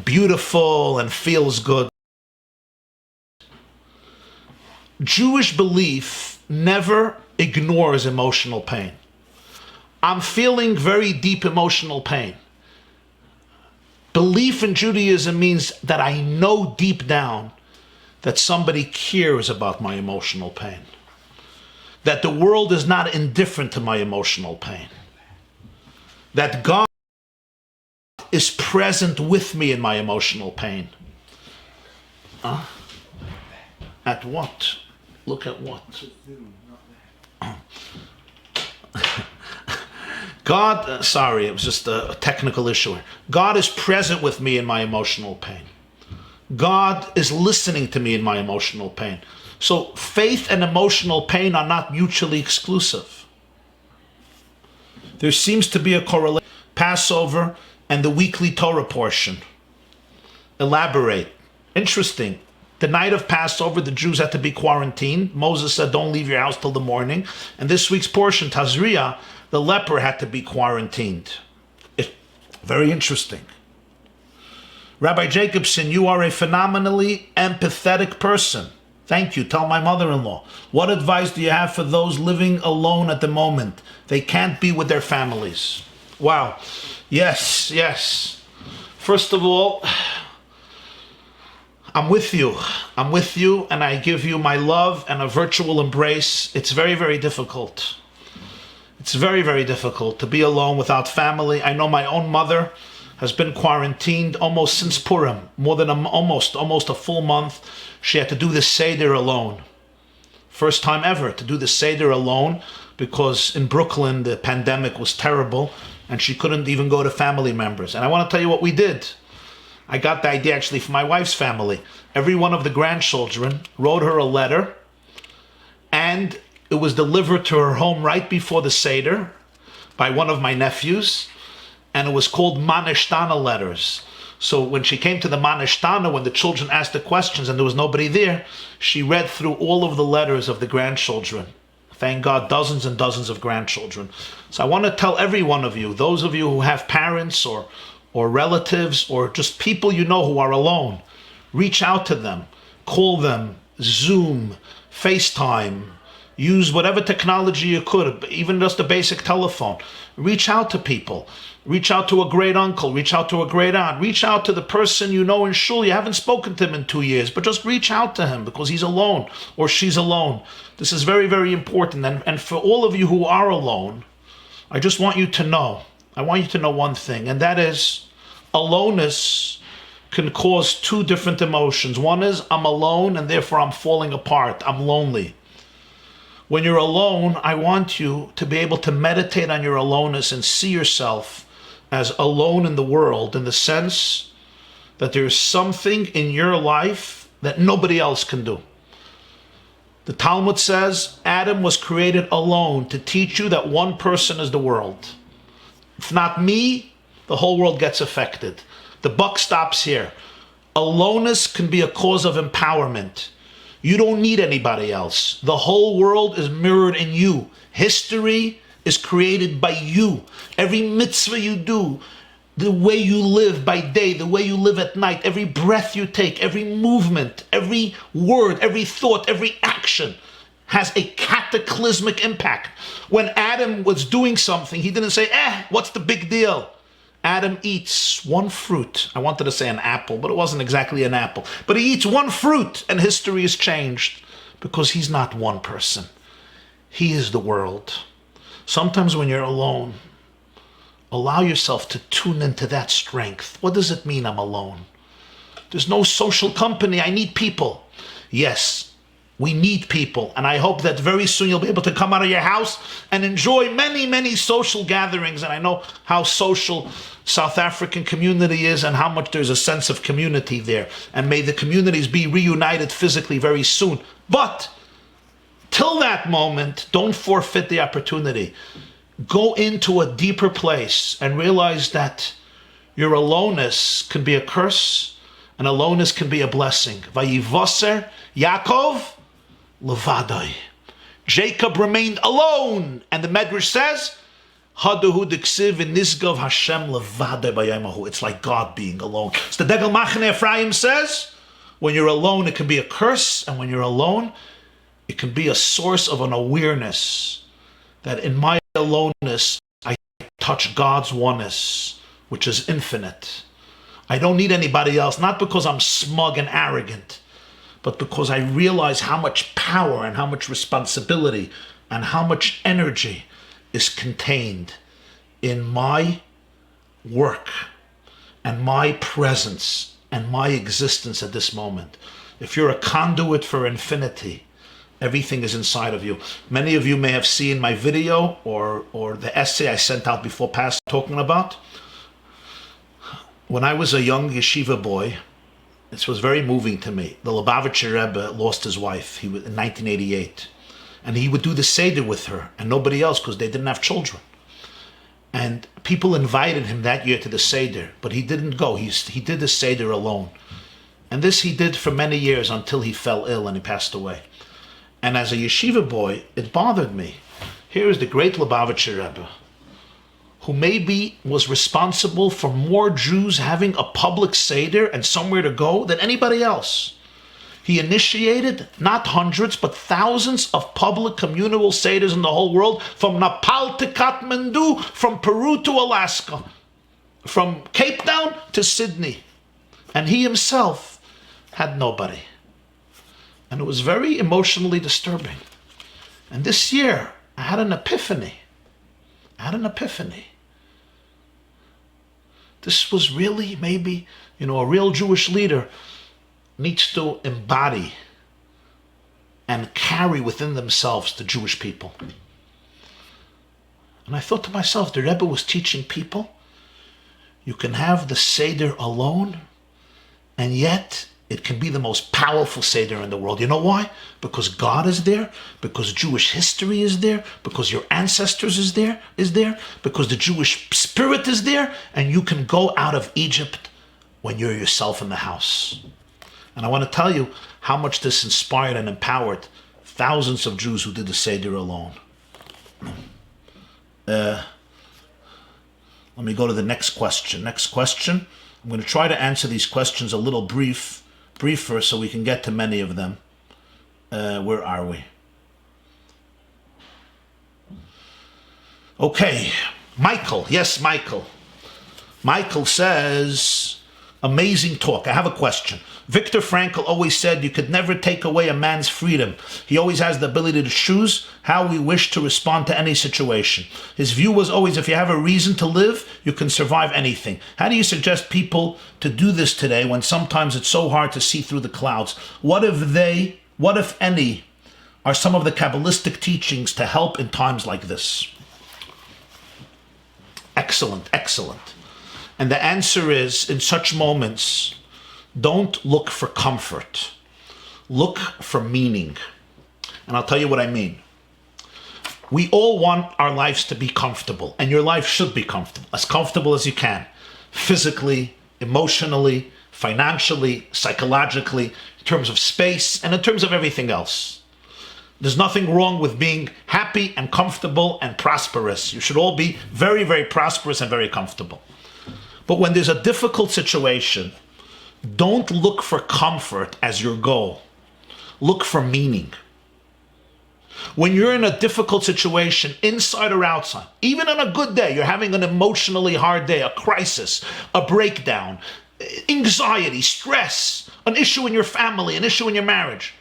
beautiful and feels good. Jewish belief never ignores emotional pain. I'm feeling very deep emotional pain. Belief in Judaism means that I know deep down that somebody cares about my emotional pain. That the world is not indifferent to my emotional pain. That God is present with me in my emotional pain. At what? Look at what? God, sorry, it was just a technical issue here. God is present with me in my emotional pain. God is listening to me in my emotional pain. So faith and emotional pain are not mutually exclusive. There seems to be a correlation. Passover and the weekly Torah portion. Elaborate. Interesting. The night of Passover, the Jews had to be quarantined. Moses said, don't leave your house till the morning. And this week's portion, Tazria, the leper had to be quarantined. Very interesting. Rabbi Jacobson, you are a phenomenally empathetic person. Thank you. Tell my mother-in-law. What advice do you have for those living alone at the moment? They can't be with their families. Wow. Yes, yes. First of all, I'm with you. I'm with you, and I give you my love and a virtual embrace. It's very, very difficult. It's very, very difficult to be alone without family. I know my own mother has been quarantined almost since Purim, more than almost a full month. She had to do the Seder alone. First time ever to do the Seder alone, because in Brooklyn the pandemic was terrible and she couldn't even go to family members. And I want to tell you what we did. I got the idea actually from my wife's family. Every one of the grandchildren wrote her a letter, and it was delivered to her home right before the Seder by one of my nephews, and it was called Manishtana letters. So when she came to the Manishtana, when the children asked the questions and there was nobody there, she read through all of the letters of the grandchildren. Thank God, dozens and dozens of grandchildren. So I want to tell every one of you, those of you who have parents or relatives or just people you know who are alone, reach out to them, call them, Zoom, FaceTime, use whatever technology you could, even just a basic telephone. Reach out to people. Reach out to a great uncle. Reach out to a great aunt. Reach out to the person you know in shul. You haven't spoken to him in 2 years, but just reach out to him because he's alone or she's alone. This is very, very important. And for all of you who are alone, I just want you to know, I want you to know one thing, and that is aloneness can cause two different emotions. One is I'm alone and therefore I'm falling apart. I'm lonely. When you're alone, I want you to be able to meditate on your aloneness and see yourself as alone in the world, in the sense that there's something in your life that nobody else can do. The Talmud says Adam was created alone to teach you that one person is the world. If not me, the whole world gets affected. The buck stops here. Aloneness can be a cause of empowerment. You don't need anybody else. The whole world is mirrored in you. History is created by you. Every mitzvah you do, the way you live by day, the way you live at night, every breath you take, every movement, every word, every thought, every action has a cataclysmic impact. When Adam was doing something, he didn't say, what's the big deal? Adam eats one fruit. I wanted to say an apple, but it wasn't exactly an apple. But he eats one fruit and history is changed because he's not one person. He is the world. Sometimes when you're alone, allow yourself to tune into that strength. What does it mean I'm alone? There's no social company. I need people. Yes, we need people. And I hope that very soon you'll be able to come out of your house and enjoy many, many social gatherings. And I know how social South African community is and how much there's a sense of community there. And may the communities be reunited physically very soon. But till that moment, don't forfeit the opportunity. Go into a deeper place and realize that your aloneness can be a curse and aloneness can be a blessing. Vayivoser Yaakov levadai. Jacob remained alone, and the Medrash says, Haduhu diksiv nisgav Hashem levadai bayamahu. It's like God being alone. So the Degel Machane Ephraim says, when you're alone, it can be a curse, and when you're alone, it can be a source of an awareness that in my aloneness, I touch God's oneness, which is infinite. I don't need anybody else, not because I'm smug and arrogant, but because I realize how much power and how much responsibility and how much energy is contained in my work and my presence and my existence at this moment. If you're a conduit for infinity, everything is inside of you. Many of you may have seen my video or the essay I sent out before Passover talking about. When I was a young yeshiva boy, this was very moving to me. The Lubavitcher Rebbe lost his wife in 1988. And he would do the Seder with her and nobody else because they didn't have children. And people invited him that year to the Seder, but he didn't go. He did the Seder alone. And this he did for many years until he fell ill and he passed away. And as a yeshiva boy, it bothered me. Here is the great Lubavitcher Rebbe, who maybe was responsible for more Jews having a public Seder and somewhere to go than anybody else. He initiated not hundreds, but thousands of public communal Seders in the whole world, from Nepal to Kathmandu, from Peru to Alaska, from Cape Town to Sydney. And he himself had nobody. And it was very emotionally disturbing. And this year, I had an epiphany. This was really maybe, a real Jewish leader needs to embody and carry within themselves the Jewish people. And I thought to myself, the Rebbe was teaching people, you can have the Seder alone, and yet it can be the most powerful Seder in the world. You know why? Because God is there, because Jewish history is there, because your ancestors is there, because the Jewish spirit is there, and you can go out of Egypt when you're yourself in the house. And I want to tell you how much this inspired and empowered thousands of Jews who did the Seder alone. Let me go to the next question. I'm going to try to answer these questions a little briefer so we can get to many of them. Where are we? Okay, Michael. Yes, Michael. Michael says, amazing talk. I have a question. Viktor Frankl always said you could never take away a man's freedom. He always has the ability to choose how we wish to respond to any situation. His view was always, if you have a reason to live, you can survive anything. How do you suggest people to do this today when sometimes it's so hard to see through the clouds? What if any, are some of the Kabbalistic teachings to help in times like this? Excellent. And the answer is, in such moments, don't look for comfort. Look for meaning. And I'll tell you what I mean. We all want our lives to be comfortable, and your life should be comfortable as you can. Physically, emotionally, financially, psychologically, in terms of space, and in terms of everything else. There's nothing wrong with being happy and comfortable and prosperous. You should all be very, very prosperous and very comfortable. But when there's a difficult situation, don't look for comfort as your goal. Look for meaning. When you're in a difficult situation, inside or outside, even on a good day, you're having an emotionally hard day, a crisis, a breakdown, anxiety, stress, an issue in your family, an issue in your marriage.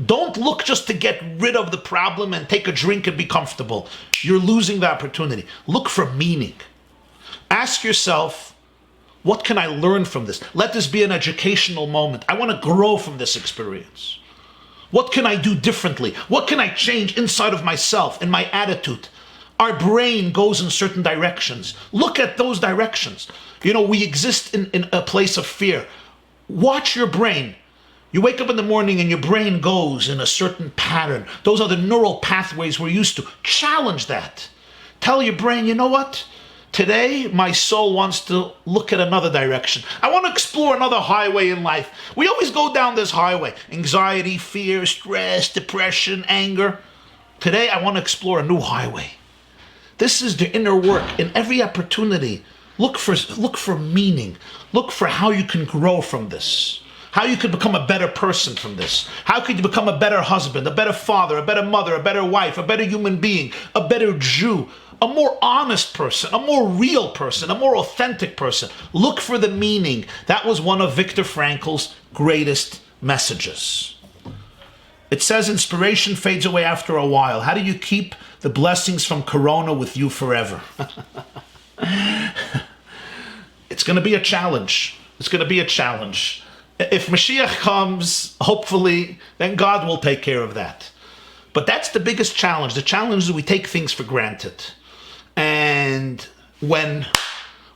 Don't look just to get rid of the problem and take a drink and be comfortable. You're losing the opportunity. Look for meaning. Ask yourself, what can I learn from this? Let this be an educational moment. I want to grow from this experience. What can I do differently? What can I change inside of myself, in my attitude? Our brain goes in certain directions. Look at those directions. We exist in a place of fear. Watch your brain. You wake up in the morning and your brain goes in a certain pattern. Those are the neural pathways we're used to. Challenge that. Tell your brain, you know what? Today, my soul wants to look at another direction. I want to explore another highway in life. We always go down this highway. Anxiety, fear, stress, depression, anger. Today, I want to explore a new highway. This is the inner work. In every opportunity, look for meaning. Look for how you can grow from this. How you could become a better person from this. How could you become a better husband, a better father, a better mother, a better wife, a better human being, a better Jew, a more honest person, a more real person, a more authentic person. Look for the meaning. That was one of Viktor Frankl's greatest messages. It says inspiration fades away after a while. How do you keep the blessings from Corona with you forever? It's going to be a challenge. If Mashiach comes, hopefully, then God will take care of that. But that's the biggest challenge. The challenge is we take things for granted. And when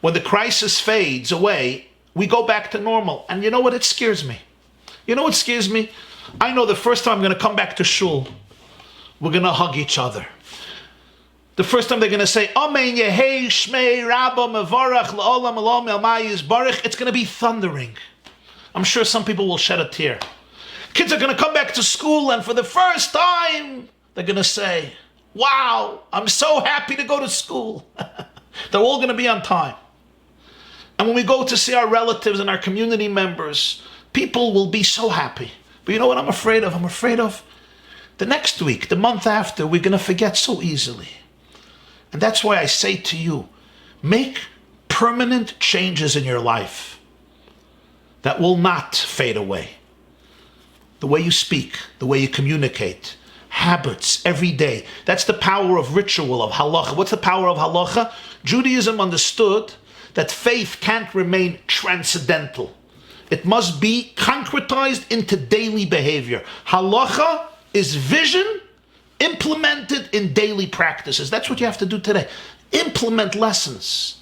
the crisis fades away, we go back to normal. And you know what? It scares me. I know the first time I'm going to come back to shul, we're going to hug each other. The first time they're going to say, Amen Yehei Shmei Rabba Mevarach L'Olam Elom El Mayis Baruch, it's going to be thundering. I'm sure some people will shed a tear. Kids are going to come back to school, and for the first time, they're going to say, wow, I'm so happy to go to school. They're all going to be on time. And when we go to see our relatives and our community members, people will be so happy. But you know what I'm afraid of? I'm afraid of the next week, the month after, we're going to forget so easily. And that's why I say to you, make permanent changes in your life that will not fade away. The way you speak, the way you communicate, habits every day. That's the power of ritual, of halacha. What's the power of halacha? Judaism understood that faith can't remain transcendental. It must be concretized into daily behavior. Halacha is vision implemented in daily practices. That's what you have to do today. Implement lessons.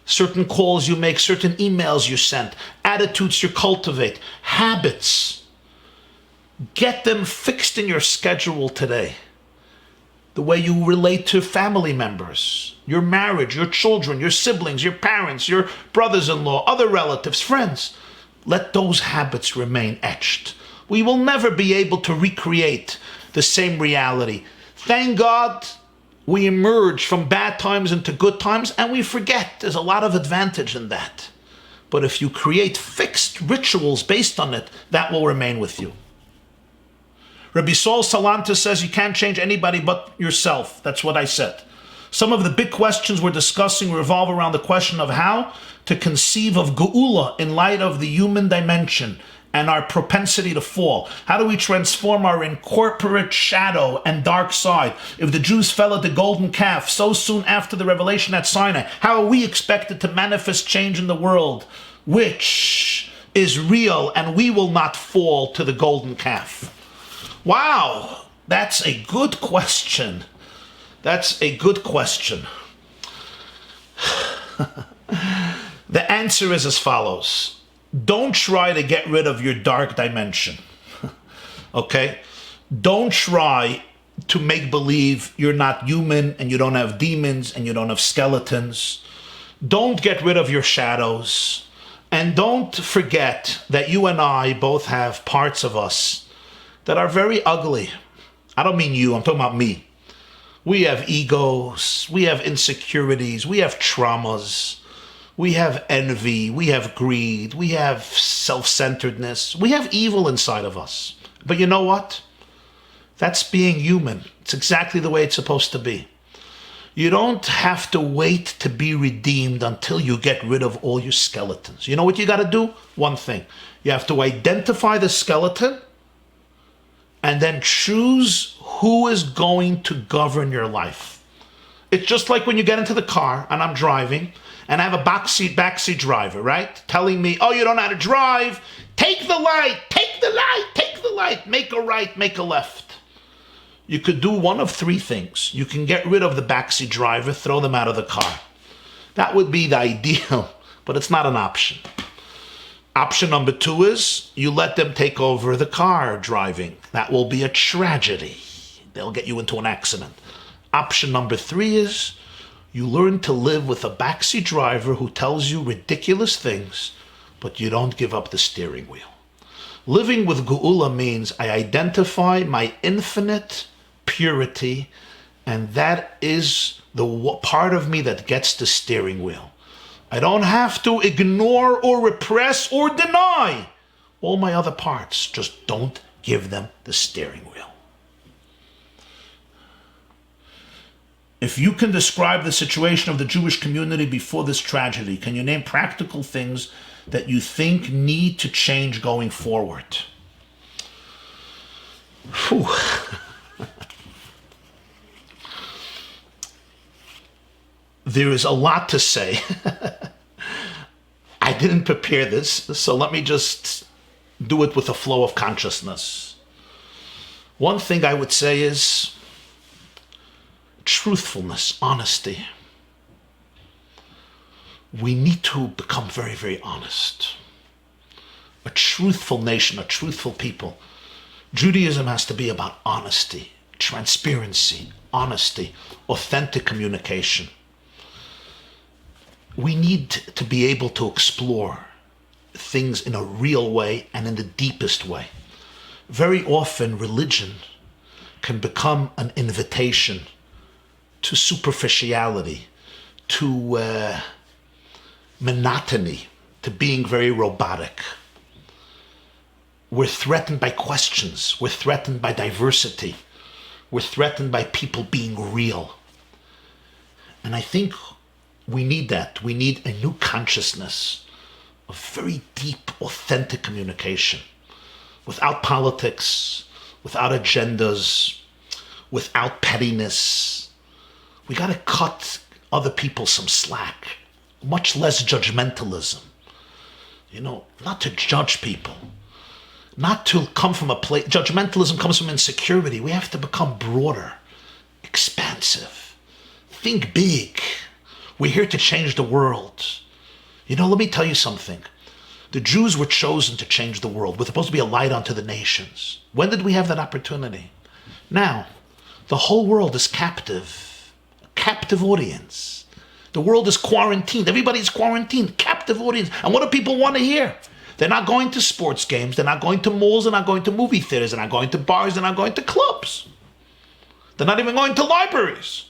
Certain calls you make, certain emails you send, attitudes you cultivate, habits. Get them fixed in your schedule today. The way you relate to family members, your marriage, your children, your siblings, your parents, your brothers-in-law, other relatives, friends. Let those habits remain etched. We will never be able to recreate the same reality. Thank God we emerge from bad times into good times, and we forget there's a lot of advantage in that. But if you create fixed rituals based on it, that will remain with you. Rabbi Saul Salanta says you can't change anybody but yourself. That's what I said. Some of the big questions we're discussing revolve around the question of how to conceive of geula in light of the human dimension and our propensity to fall. How do we transform our incorporate shadow and dark side? If the Jews fell at the golden calf so soon after the revelation at Sinai, how are we expected to manifest change in the world, which is real, and we will not fall to the golden calf? Wow, that's a good question. That's a good question. The answer is as follows. Don't try to get rid of your dark dimension. Okay? Don't try to make believe you're not human and you don't have demons and you don't have skeletons. Don't get rid of your shadows. And don't forget that you and I both have parts of us that are very ugly. I don't mean you, I'm talking about me. We have egos, we have insecurities, we have traumas, we have envy, we have greed, we have self-centeredness, we have evil inside of us. But you know what? That's being human. It's exactly the way it's supposed to be. You don't have to wait to be redeemed until you get rid of all your skeletons. You know what you got to do? One thing. You have to identify the skeleton and then choose who is going to govern your life. It's just like when you get into the car and I'm driving and I have a backseat driver, right? Telling me, oh, you don't know how to drive. Take the light, take the light, take the light. Make a right, make a left. You could do one of three things. You can get rid of the backseat driver, throw them out of the car. That would be the ideal, but it's not an option. Option number two is you let them take over the car driving. That will be a tragedy. They'll get you into an accident. Option number three is you learn to live with a backseat driver who tells you ridiculous things, but you don't give up the steering wheel. Living with geula means I identify my infinite purity, and that is the part of me that gets the steering wheel. I don't have to ignore or repress or deny all my other parts. Just don't give them the steering wheel. If you can describe the situation of the Jewish community before this tragedy, can you name practical things that you think need to change going forward? Whew. There is a lot to say. I didn't prepare this, so let me just do it with a flow of consciousness. One thing I would say is truthfulness, honesty. We need to become very, very honest. A truthful nation, a truthful people. Judaism has to be about honesty, transparency, honesty, authentic communication. We need to be able to explore things in a real way and in the deepest way. Very often religion can become an invitation to superficiality, to monotony, to being very robotic. We're threatened by questions. We're threatened by diversity. We're threatened by people being real. And I think we need that. We need a new consciousness of very deep, authentic communication. Without politics, without agendas, without pettiness. We got to cut other people some slack. Much less judgmentalism. Not to judge people. Not to come from a place. Judgmentalism comes from insecurity. We have to become broader, expansive. Think big. We're here to change the world. Let me tell you something. The Jews were chosen to change the world. We're supposed to be a light unto the nations. When did we have that opportunity? Now, the whole world is captive. A captive audience. The world is quarantined. Everybody's quarantined. Captive audience. And what do people want to hear? They're not going to sports games. They're not going to malls. They're not going to movie theaters. They're not going to bars. They're not going to clubs. They're not even going to libraries.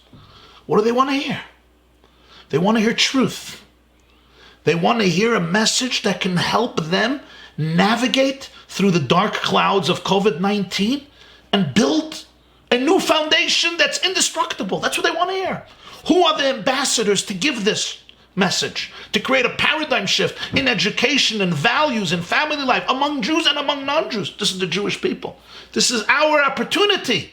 What do they want to hear? They want to hear truth. They want to hear a message that can help them navigate through the dark clouds of COVID-19 and build a new foundation that's indestructible. That's what they want to hear. Who are the ambassadors to give this message? To create a paradigm shift in education and values and family life among Jews and among non-Jews. This is the Jewish people. This is our opportunity.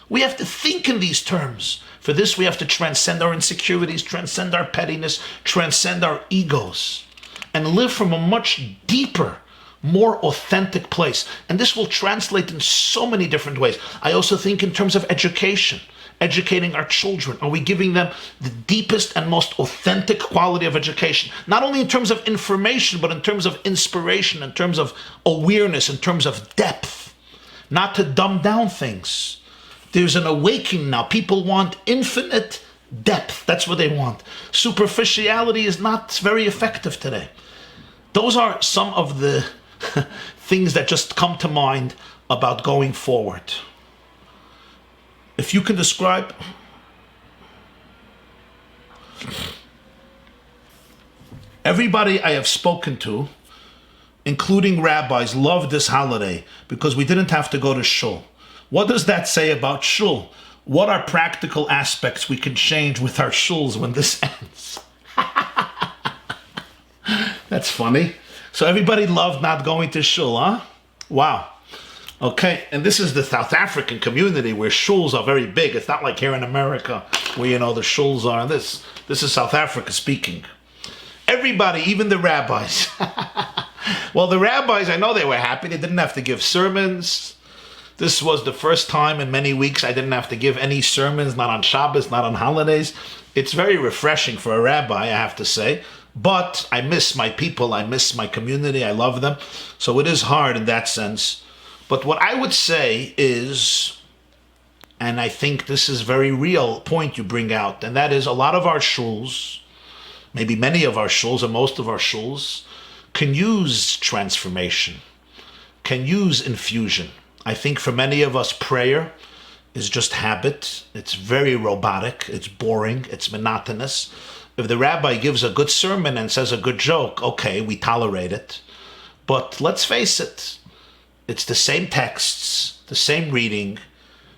We have to think in these terms. For this, we have to transcend our insecurities, transcend our pettiness, transcend our egos, and live from a much deeper, more authentic place. And this will translate in so many different ways. I also think in terms of education, educating our children. Are we giving them the deepest and most authentic quality of education? Not only in terms of information, but in terms of inspiration, in terms of awareness, in terms of depth. Not to dumb down things. There's an awakening now. People want infinite depth. That's what they want. Superficiality is not very effective today. Those are some of the things that just come to mind about going forward. If you can describe... Everybody I have spoken to, including rabbis, love this holiday because we didn't have to go to shul. What does that say about shul? What are practical aspects we can change with our shuls when this ends? That's funny. So everybody loved not going to shul, huh? Wow. Okay, and this is the South African community where shuls are very big. It's not like here in America where, the shuls are. This is South Africa speaking. Everybody, even the rabbis. Well, the rabbis, I know they were happy. They didn't have to give sermons. This was the first time in many weeks I didn't have to give any sermons, not on Shabbos, not on holidays. It's very refreshing for a rabbi, I have to say. But I miss my people. I miss my community. I love them. So it is hard in that sense. But what I would say is, and I think this is a very real point you bring out, and that is a lot of our shuls, maybe many of our shuls or most of our shuls, can use transformation, can use infusion. I think for many of us, prayer is just habit. It's very robotic. It's boring. It's monotonous. If the rabbi gives a good sermon and says a good joke, okay, we tolerate it. But let's face it, it's the same texts, the same reading,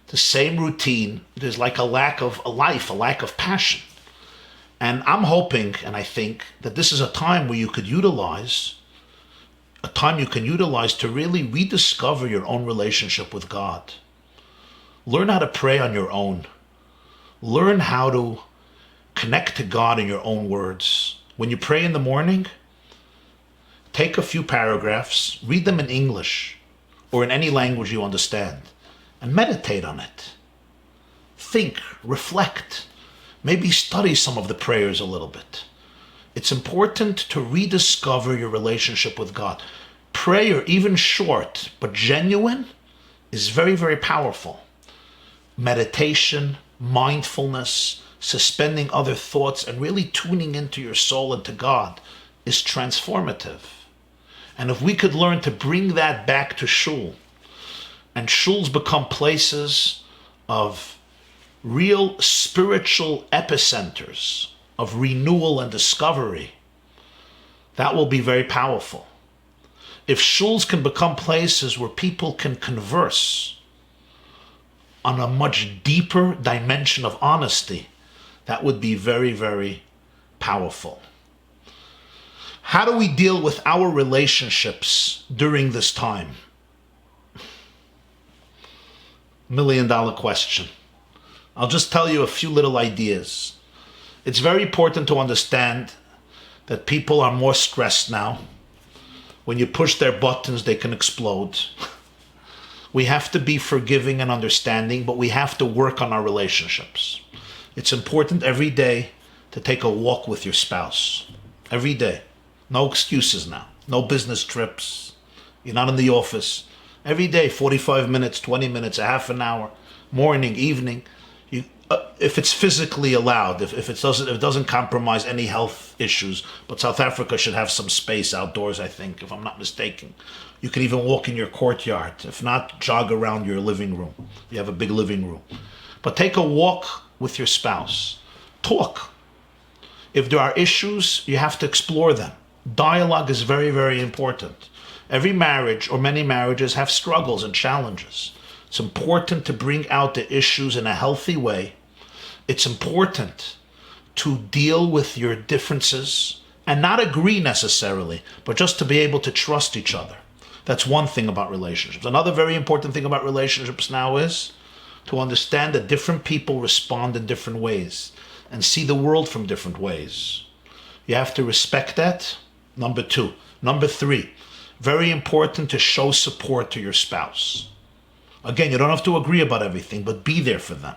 the same routine. There's like a lack of a life, a lack of passion. And I'm hoping, and I think, that this is a time where you could utilize to really rediscover your own relationship with God. Learn how to pray on your own. Learn how to connect to God in your own words. When you pray in the morning, take a few paragraphs, read them in English or in any language you understand, and meditate on it. Think, reflect, maybe study some of the prayers a little bit. It's important to rediscover your relationship with God. Prayer, even short but genuine, is very, very powerful. Meditation, mindfulness, suspending other thoughts, and really tuning into your soul and to God is transformative. And if we could learn to bring that back to shul, and shuls become places of real spiritual epicenters of renewal and discovery, that will be very powerful. If shuls can become places where people can converse on a much deeper dimension of honesty, that would be very, very powerful. How do we deal with our relationships during this time? $1 million question. I'll just tell you a few little ideas. It's very important to understand that people are more stressed now. When you push their buttons, they can explode. We have to be forgiving and understanding, but we have to work on our relationships. It's important every day to take a walk with your spouse. Every day. No excuses now. No business trips. You're not in the office. Every day, 45 minutes, 20 minutes, a half an hour, morning, evening. If it's physically allowed, if it doesn't compromise any health issues, but South Africa should have some space outdoors, I think, if I'm not mistaken. You can even walk in your courtyard. If not, jog around your living room. You have a big living room. But take a walk with your spouse. Talk. If there are issues, you have to explore them. Dialogue is very, very important. Every marriage, or many marriages, have struggles and challenges. It's important to bring out the issues in a healthy way. It's important to deal with your differences and not agree necessarily, but just to be able to trust each other. That's one thing about relationships. Another very important thing about relationships now is to understand that different people respond in different ways and see the world from different ways. You have to respect that. Number 2. Number 3, very important to show support to your spouse. Again, you don't have to agree about everything, but be there for them.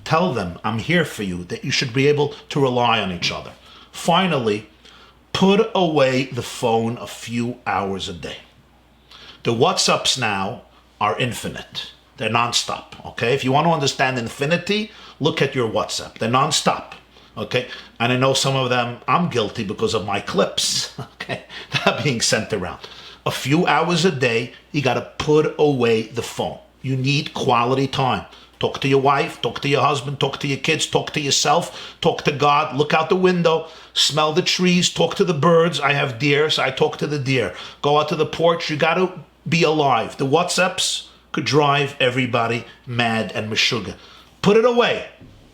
Tell them, I'm here for you, that you should be able to rely on each other. Finally, put away the phone a few hours a day. The WhatsApps now are infinite. They're nonstop, okay? If you want to understand infinity, look at your WhatsApp. They're nonstop, okay? And I know some of them, I'm guilty because of my clips, okay? That being sent around. A few hours a day, you got to put away the phone. You need quality time. Talk to your wife, talk to your husband, talk to your kids, talk to yourself, talk to God, look out the window, smell the trees, talk to the birds. I have deer, so I talk to the deer. Go out to the porch, you got to be alive. The WhatsApps could drive everybody mad and meshuggah. Put it away.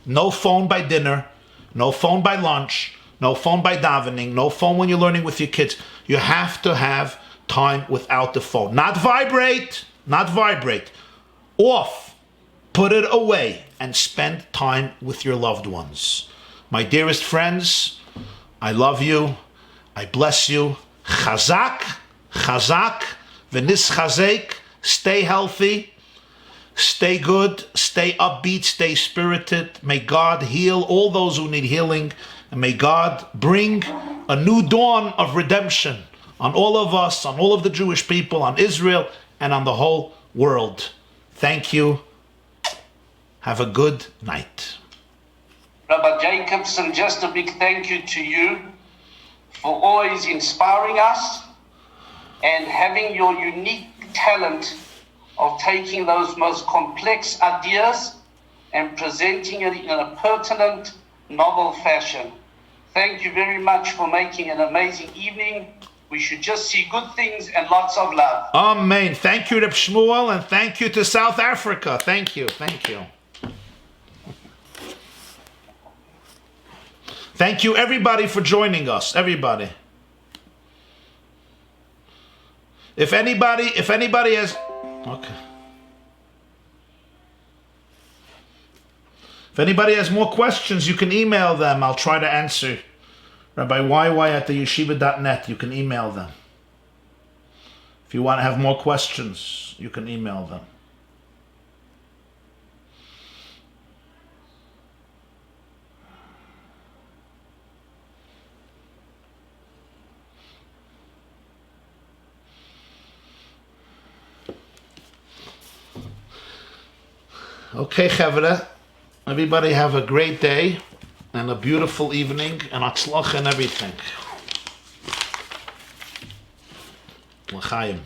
No phone by dinner, no phone by lunch, no phone by davening, no phone when you're learning with your kids. You have to have time without the phone. Not vibrate, not vibrate. Off. Put it away and spend time with your loved ones. My dearest friends, I love you. I bless you. Chazak, chazak, v'nischazek. Stay healthy. Stay good. Stay upbeat. Stay spirited. May God heal all those who need healing. And may God bring a new dawn of redemption on all of us, on all of the Jewish people, on Israel, and on the whole world. Thank you. Have a good night. Rabbi Jacobson, just a big thank you to you for always inspiring us and having your unique talent of taking those most complex ideas and presenting it in a pertinent, novel fashion. Thank you very much for making an amazing evening. We should just see good things and lots of love. Amen. Thank you, Reb Shmuel, and thank you to South Africa. Thank you. Thank you. Thank you, everybody, for joining us. Everybody. If anybody has... Okay. If anybody has more questions, you can email them. I'll try to answer. Rabbi YY@theyeshiva.net. You can email them. If you want to have more questions, you can email them. Okay, Chavre, everybody have a great day and a beautiful evening and atzlach and everything. L'chaim.